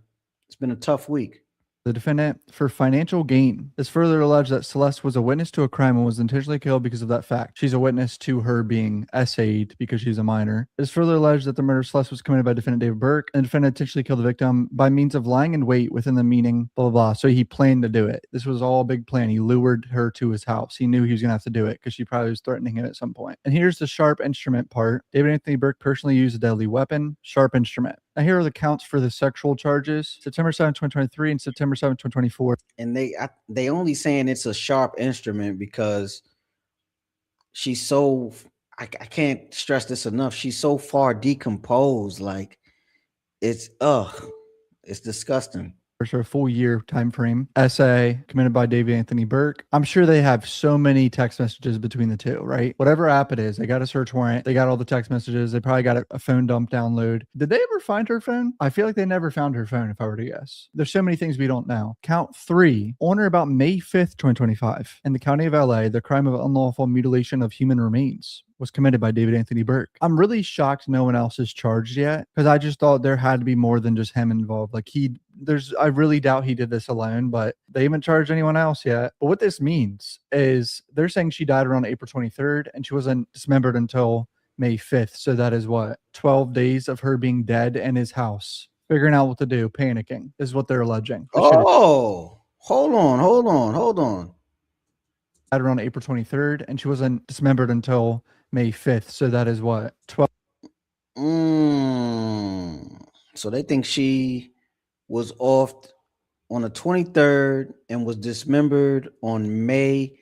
It's been a tough week. the defendant for financial gain. It's further alleged that Celeste was a witness to a crime and was intentionally killed because of that fact. She's a witness to her being essayed because she's a minor. It's further alleged that the murder of Celeste was committed by defendant David Burke, and the defendant intentionally killed the victim by means of lying in wait within the meaning, blah, blah, blah. So he planned to do it. This was all a big plan. He lured her to his house. He knew he was going to have to do it because she probably was threatening him at some point. And here's the sharp instrument part. David Anthony Burke personally used a deadly weapon, sharp instrument. Now, here are the counts for the sexual charges: September 7, 2023 and September 7, 2024. And they only saying it's a sharp instrument because she's so, I can't stress this enough, she's so far decomposed. Like, it's disgusting. For a full year time frame. Essay committed by David Anthony Burke. I'm sure they have so many text messages between the two, right? Whatever app it is, they got a search warrant. They got all the text messages. They probably got a phone dump download. Did they ever find her phone? I feel like they never found her phone, if I were to guess. There's so many things we don't know. Count 3. On or about May 5th, 2025, in the county of LA, the crime of unlawful mutilation of human remains was committed by David Anthony Burke. I'm really shocked no one else is charged yet, because I just thought there had to be more than just him involved. Like I really doubt he did this alone, but they haven't charged anyone else yet. But what this means is they're saying she died around April 23rd and she wasn't dismembered until May 5th. So that is what? 12 days of her being dead in his house, figuring out what to do, panicking is what they're alleging. Oh, hold on. Died around April 23rd and she wasn't dismembered until May 5th. So that is what? 12. So they think she was off on the 23rd and was dismembered on May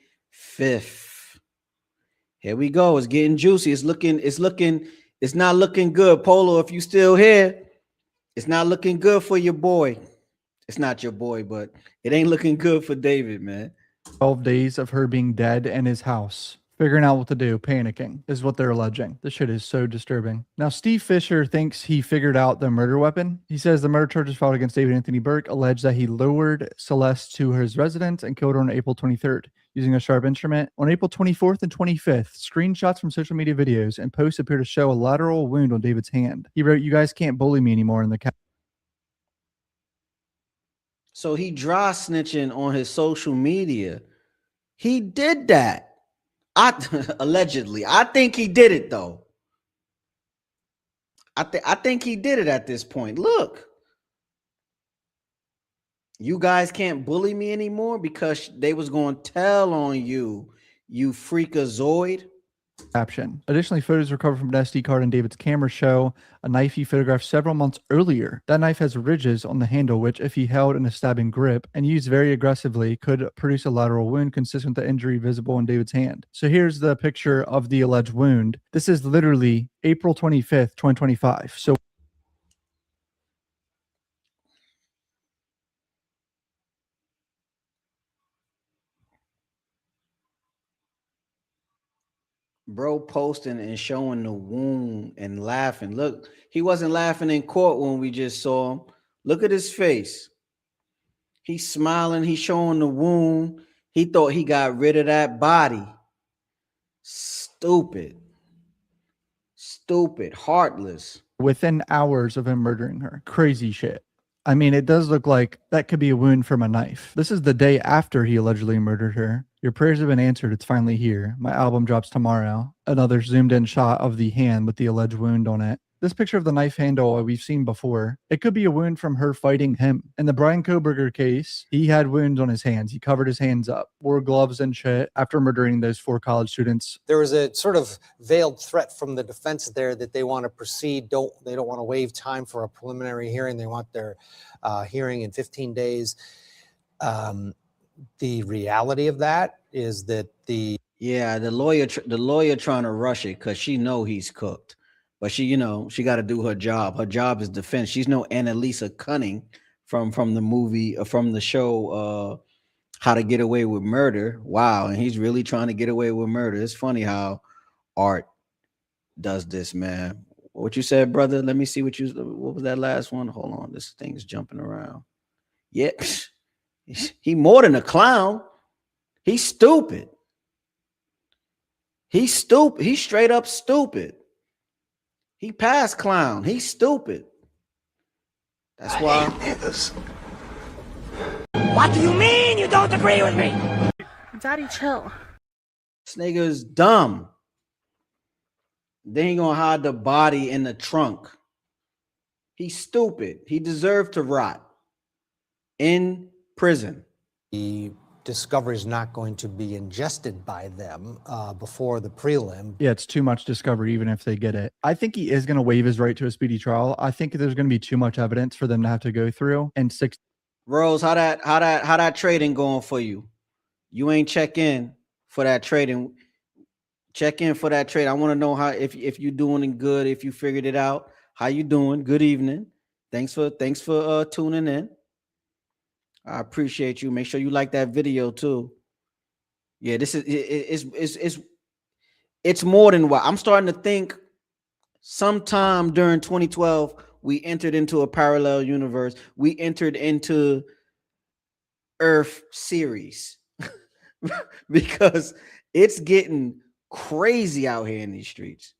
5th. Here we go. It's getting juicy. It's not looking good. Polo, if you still here, it's not looking good for your boy. It's not your boy, but it ain't looking good for David, man. 12 days of her being dead in his house, figuring out what to do, panicking is what they're alleging. This shit is so disturbing. Now, Steve Fisher thinks he figured out the murder weapon. He says the murder charges filed against David Anthony Burke allege that he lured Celeste to his residence and killed her on April 23rd using a sharp instrument. On April 24th and 25th, screenshots from social media videos and posts appear to show a lateral wound on David's hand. He wrote, "You guys can't bully me anymore" in the caption. So he dry snitching on his social media. He did that. Allegedly. I think he did it though. I think he did it at this point. Look, you guys can't bully me anymore because they was going to tell on you, you freakazoid. Caption. Additionally, photos recovered from an SD card in David's camera show a knife he photographed several months earlier. That knife has ridges on the handle, which, if he held in a stabbing grip and used very aggressively, could produce a lateral wound consistent with the injury visible in David's hand. So here's the picture of the alleged wound. This is literally April 25th, 2025. So Bro posting and showing the wound and laughing. Look, he wasn't laughing in court when we just saw him. Look at his face. He's smiling. He's showing the wound. He thought he got rid of that body. Stupid. Stupid. Heartless. within hours of him murdering her. Crazy shit. I mean, it does look like that could be a wound from a knife. This is the day after he allegedly murdered her. Your prayers have been answered. It's finally here. My album drops tomorrow. Another zoomed in shot of the hand with the alleged wound on it. This picture of the knife handle we've seen before. It could be a wound from her fighting him. In the Brian Koberger case, he had wounds on his hands. He covered his hands up, wore gloves and shit after murdering those 4 college students. There was a sort of veiled threat from the defense there that they want to proceed. They don't want to waive time for a preliminary hearing. They want their hearing in 15 days. The reality of that is that the lawyer trying to rush it because she know he's cooked. But she, she got to do her job. Her job is defense. She's no Annalisa Cunning from the movie, from the show, How to Get Away with Murder. Wow, and he's really trying to get away with murder. It's funny how art does this, man. What you said, brother? Let me see what was that last one? Hold on, this thing's jumping around. Yeah, he more than a clown. He's stupid. He's stupid. He's straight up stupid. He passed clown. He's stupid. That's why. What do you mean you don't agree with me? Daddy, chill. This nigga is dumb. Then he gonna hide the body in the trunk. He's stupid. He deserved to rot in prison. The discovery is not going to be ingested by them before the prelim. Yeah, it's too much discovery, even if they get it. I think he is going to waive his right to a speedy trial. I think there's going to be too much evidence for them to have to go through. And Rose, how that trading going for you? You ain't check in for that trading. Check in for that trade. I want to know how if you doing good, if you figured it out. How you doing? Good evening. Thanks for tuning in. I appreciate you. Make sure you like that video too. Yeah, this is it's more than what I'm starting to think. Sometime during 2012, we entered into a parallel universe. We entered into Earth series because it's getting crazy out here in these streets.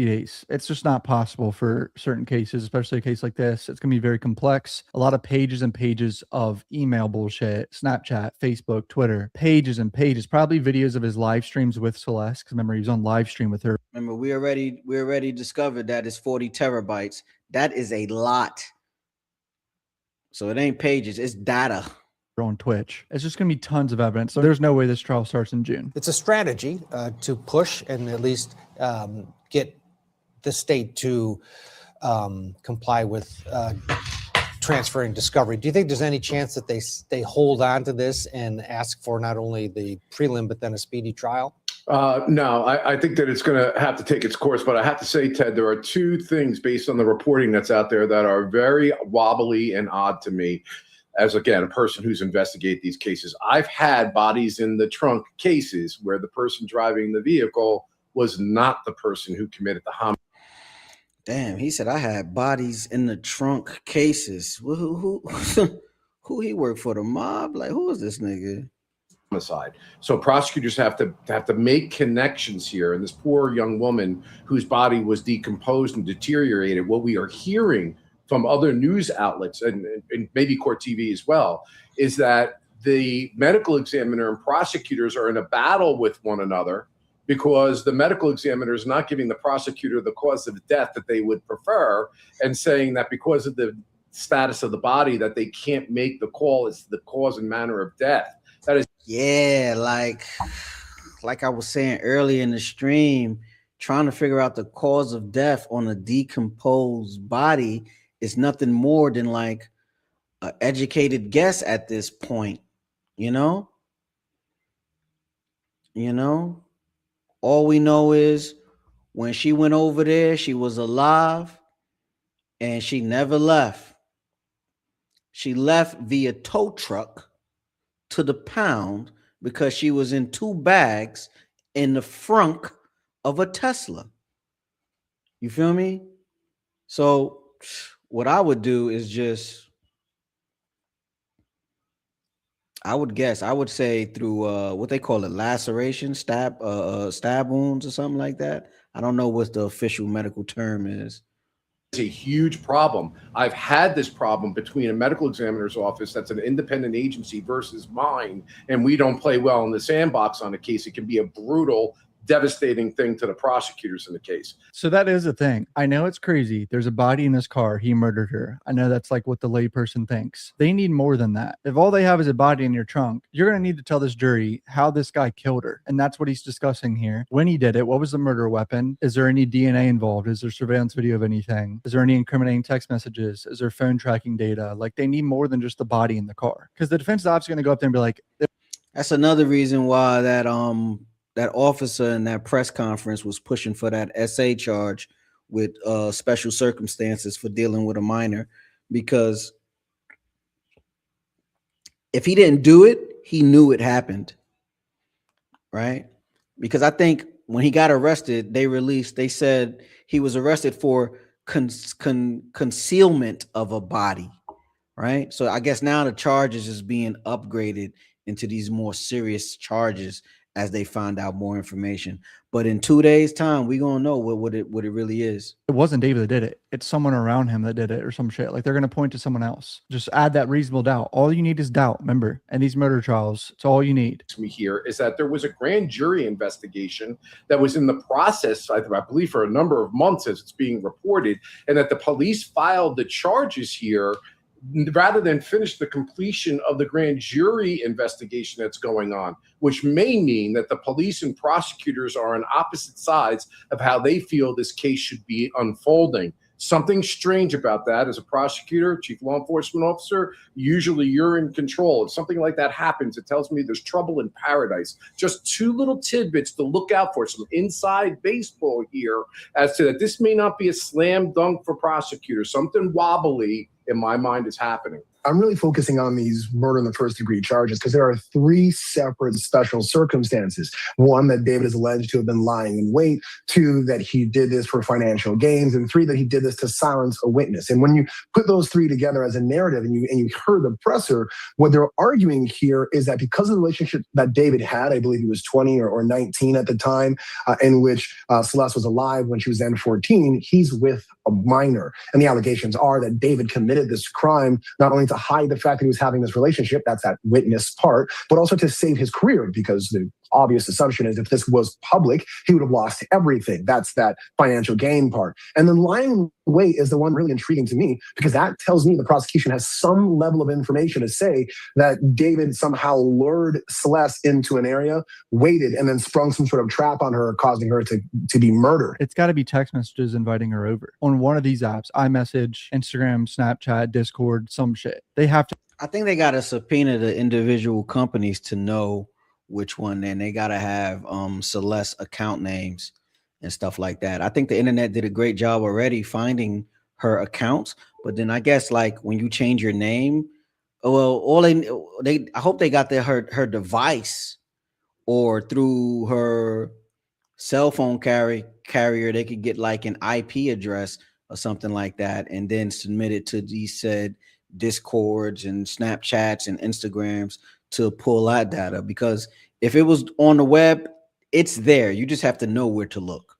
days. It's just not possible for certain cases, especially a case like this. It's going to be very complex. A lot of pages and pages of email bullshit, Snapchat, Facebook, Twitter, pages and pages, probably videos of his live streams with Celeste. Because remember, he was on live stream with her. Remember, we already discovered that it's 40 terabytes. That is a lot. So it ain't pages, it's data. On Twitch. It's just going to be tons of evidence. So there's no way this trial starts in June. It's a strategy to push and at least get the state to comply with transferring discovery. Do you think there's any chance that they hold on to this and ask for not only the prelim, but then a speedy trial? No, I think that it's going to have to take its course. But I have to say, Ted, there are 2 things based on the reporting that's out there that are very wobbly and odd to me. As, again, a person who's investigated these cases, I've had bodies in the trunk cases where the person driving the vehicle was not the person who committed the homicide. Damn, he said I had bodies in the trunk cases. Who he worked for, the mob? Like, who is this nigga? Homicide. So prosecutors have to make connections here. And this poor young woman whose body was decomposed and deteriorated, what we are hearing from other news outlets and maybe Court TV as well, is that the medical examiner and prosecutors are in a battle with one another because the medical examiner is not giving the prosecutor the cause of death that they would prefer, and saying that because of the status of the body that they can't make the call as to the cause and manner of death. That is, yeah, like I was saying earlier in the stream, trying to figure out the cause of death on a decomposed body is nothing more than like an educated guess at this point, you know? All we know is when she went over there, she was alive and she never left. She left via tow truck to the pound because she was in 2 bags in the frunk of a Tesla. You feel me? So what I would do is just, I would say through what they call it, laceration, stab wounds or something like that. I don't know what the official medical term is. It's a huge problem. I've had this problem between a medical examiner's office that's an independent agency versus mine, and we don't play well in the sandbox on a case. It can be a brutal, devastating thing to the prosecutors in the case. So that is a thing. I know it's crazy. There's a body in this car. He murdered her. I know that's like what the layperson thinks. They need more than that. If all they have is a body in your trunk, you're going to need to tell this jury how this guy killed her. And that's what he's discussing here. When he did it, what was the murder weapon? Is there any DNA involved? Is there surveillance video of anything? Is there any incriminating text messages? Is there phone tracking data? Like, they need more than just the body in the car. Because the defense is obviously going to go up there and be like, that's another reason why that officer in that press conference was pushing for that SA charge with special circumstances for dealing with a minor, because if he didn't do it, he knew it happened, right? Because I think when he got arrested, they said he was arrested for concealment of a body, right? So I guess now the charges is being upgraded into these more serious charges as they find out more information. But in 2 days' time, we're gonna know what it really is. it wasn't David that did it. It's someone around him that did it or some shit. Like, they're going to point to someone else. Just add that reasonable doubt. All you need is doubt, remember. And these murder trials, it's all you need. Me here is that there was a grand jury investigation that was in the process, I believe, for a number of months as it's being reported, and that the police filed the charges here rather than finish the completion of the grand jury investigation that's going on, which may mean that the police and prosecutors are on opposite sides of how they feel this case should be unfolding. Something strange about that. As a prosecutor, chief law enforcement officer, usually you're in control. If something like that happens, it tells me there's trouble in paradise. Just two little tidbits to look out for, some inside baseball here as to that this may not be a slam dunk for prosecutors. Something wobbly in my mind is happening. I'm really focusing on these murder in the first degree charges because there are three separate special circumstances. One, that David is alleged to have been lying in wait. Two, that he did this for financial gains. And three, that he did this to silence a witness. And when you put those three together as a narrative and you heard the presser, what they're arguing here is that because of the relationship that David had, I believe he was 20 or 19 at the time, in which Celeste was alive when she was then 14, he's with a minor. And the allegations are that David committed this crime not only to hide the fact that he was having this relationship, that's that witness part, but also to save his career, because the obvious assumption is if this was public, he would have lost everything. That's that financial gain part. And then lying in wait is the one really intriguing to me, because that tells me the prosecution has some level of information to say that David somehow lured Celeste into an area, waited, and then sprung some sort of trap on her, causing her to be murdered. It's got to be text messages inviting her over on one of these apps, iMessage, Instagram, Snapchat, Discord, some shit. They have to. I think they got to subpoena the individual companies to know which one, and they got to have Celeste account names and stuff like that. I think the internet did a great job already finding her accounts, but then I guess like when you change your name, well, all they I hope they got her device, or through her cell phone carrier they could get like an IP address or something like that, and then submit it to these said Discords and Snapchats and Instagrams to pull that data. Because if it was on the web, it's there. You just have to know where to look.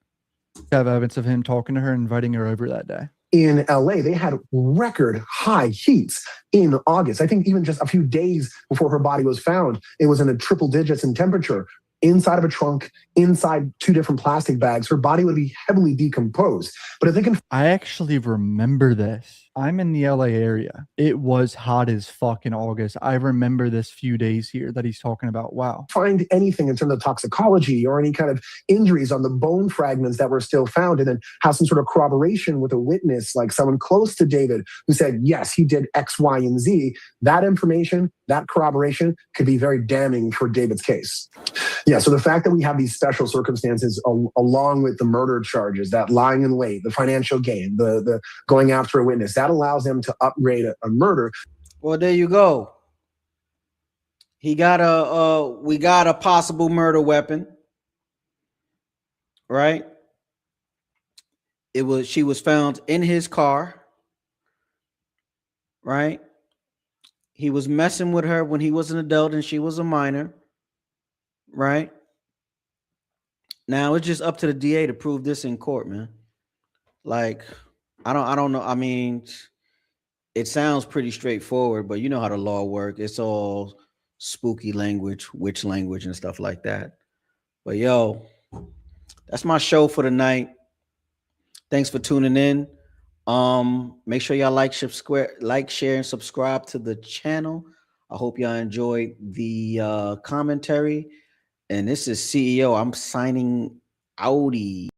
Have evidence of him talking to her and inviting her over that day. In LA, they had record high heats in August. I think even just a few days before her body was found, it was in the triple digits in temperature. inside of a trunk, inside 2 different plastic bags, her body would be heavily decomposed. But if they can, I actually remember this. I'm in the LA area. It was hot as fuck in August. I remember this few days here that he's talking about. Wow. Find anything in terms of toxicology or any kind of injuries on the bone fragments that were still found, and then have some sort of corroboration with a witness, like someone close to David who said, yes, he did X, Y, and Z, that information, that corroboration could be very damning for David's case. Yeah, so the fact that we have these special circumstances along with the murder charges, that lying in wait, the financial gain, the going after a witness, that allows them to upgrade a murder. Well, there you go. We got a possible murder weapon, right? She was found in his car, right? He was messing with her when he was an adult and she was a minor, right? Now it's just up to the DA to prove this in court, man. Like, I don't know. I mean, it sounds pretty straightforward, but you know how the law works. It's all spooky language, witch language, and stuff like that. But yo, that's my show for the night. Thanks for tuning in. Make sure y'all like, share, and subscribe to the channel. I hope y'all enjoyed the commentary. And this is CEO. I'm signing outie.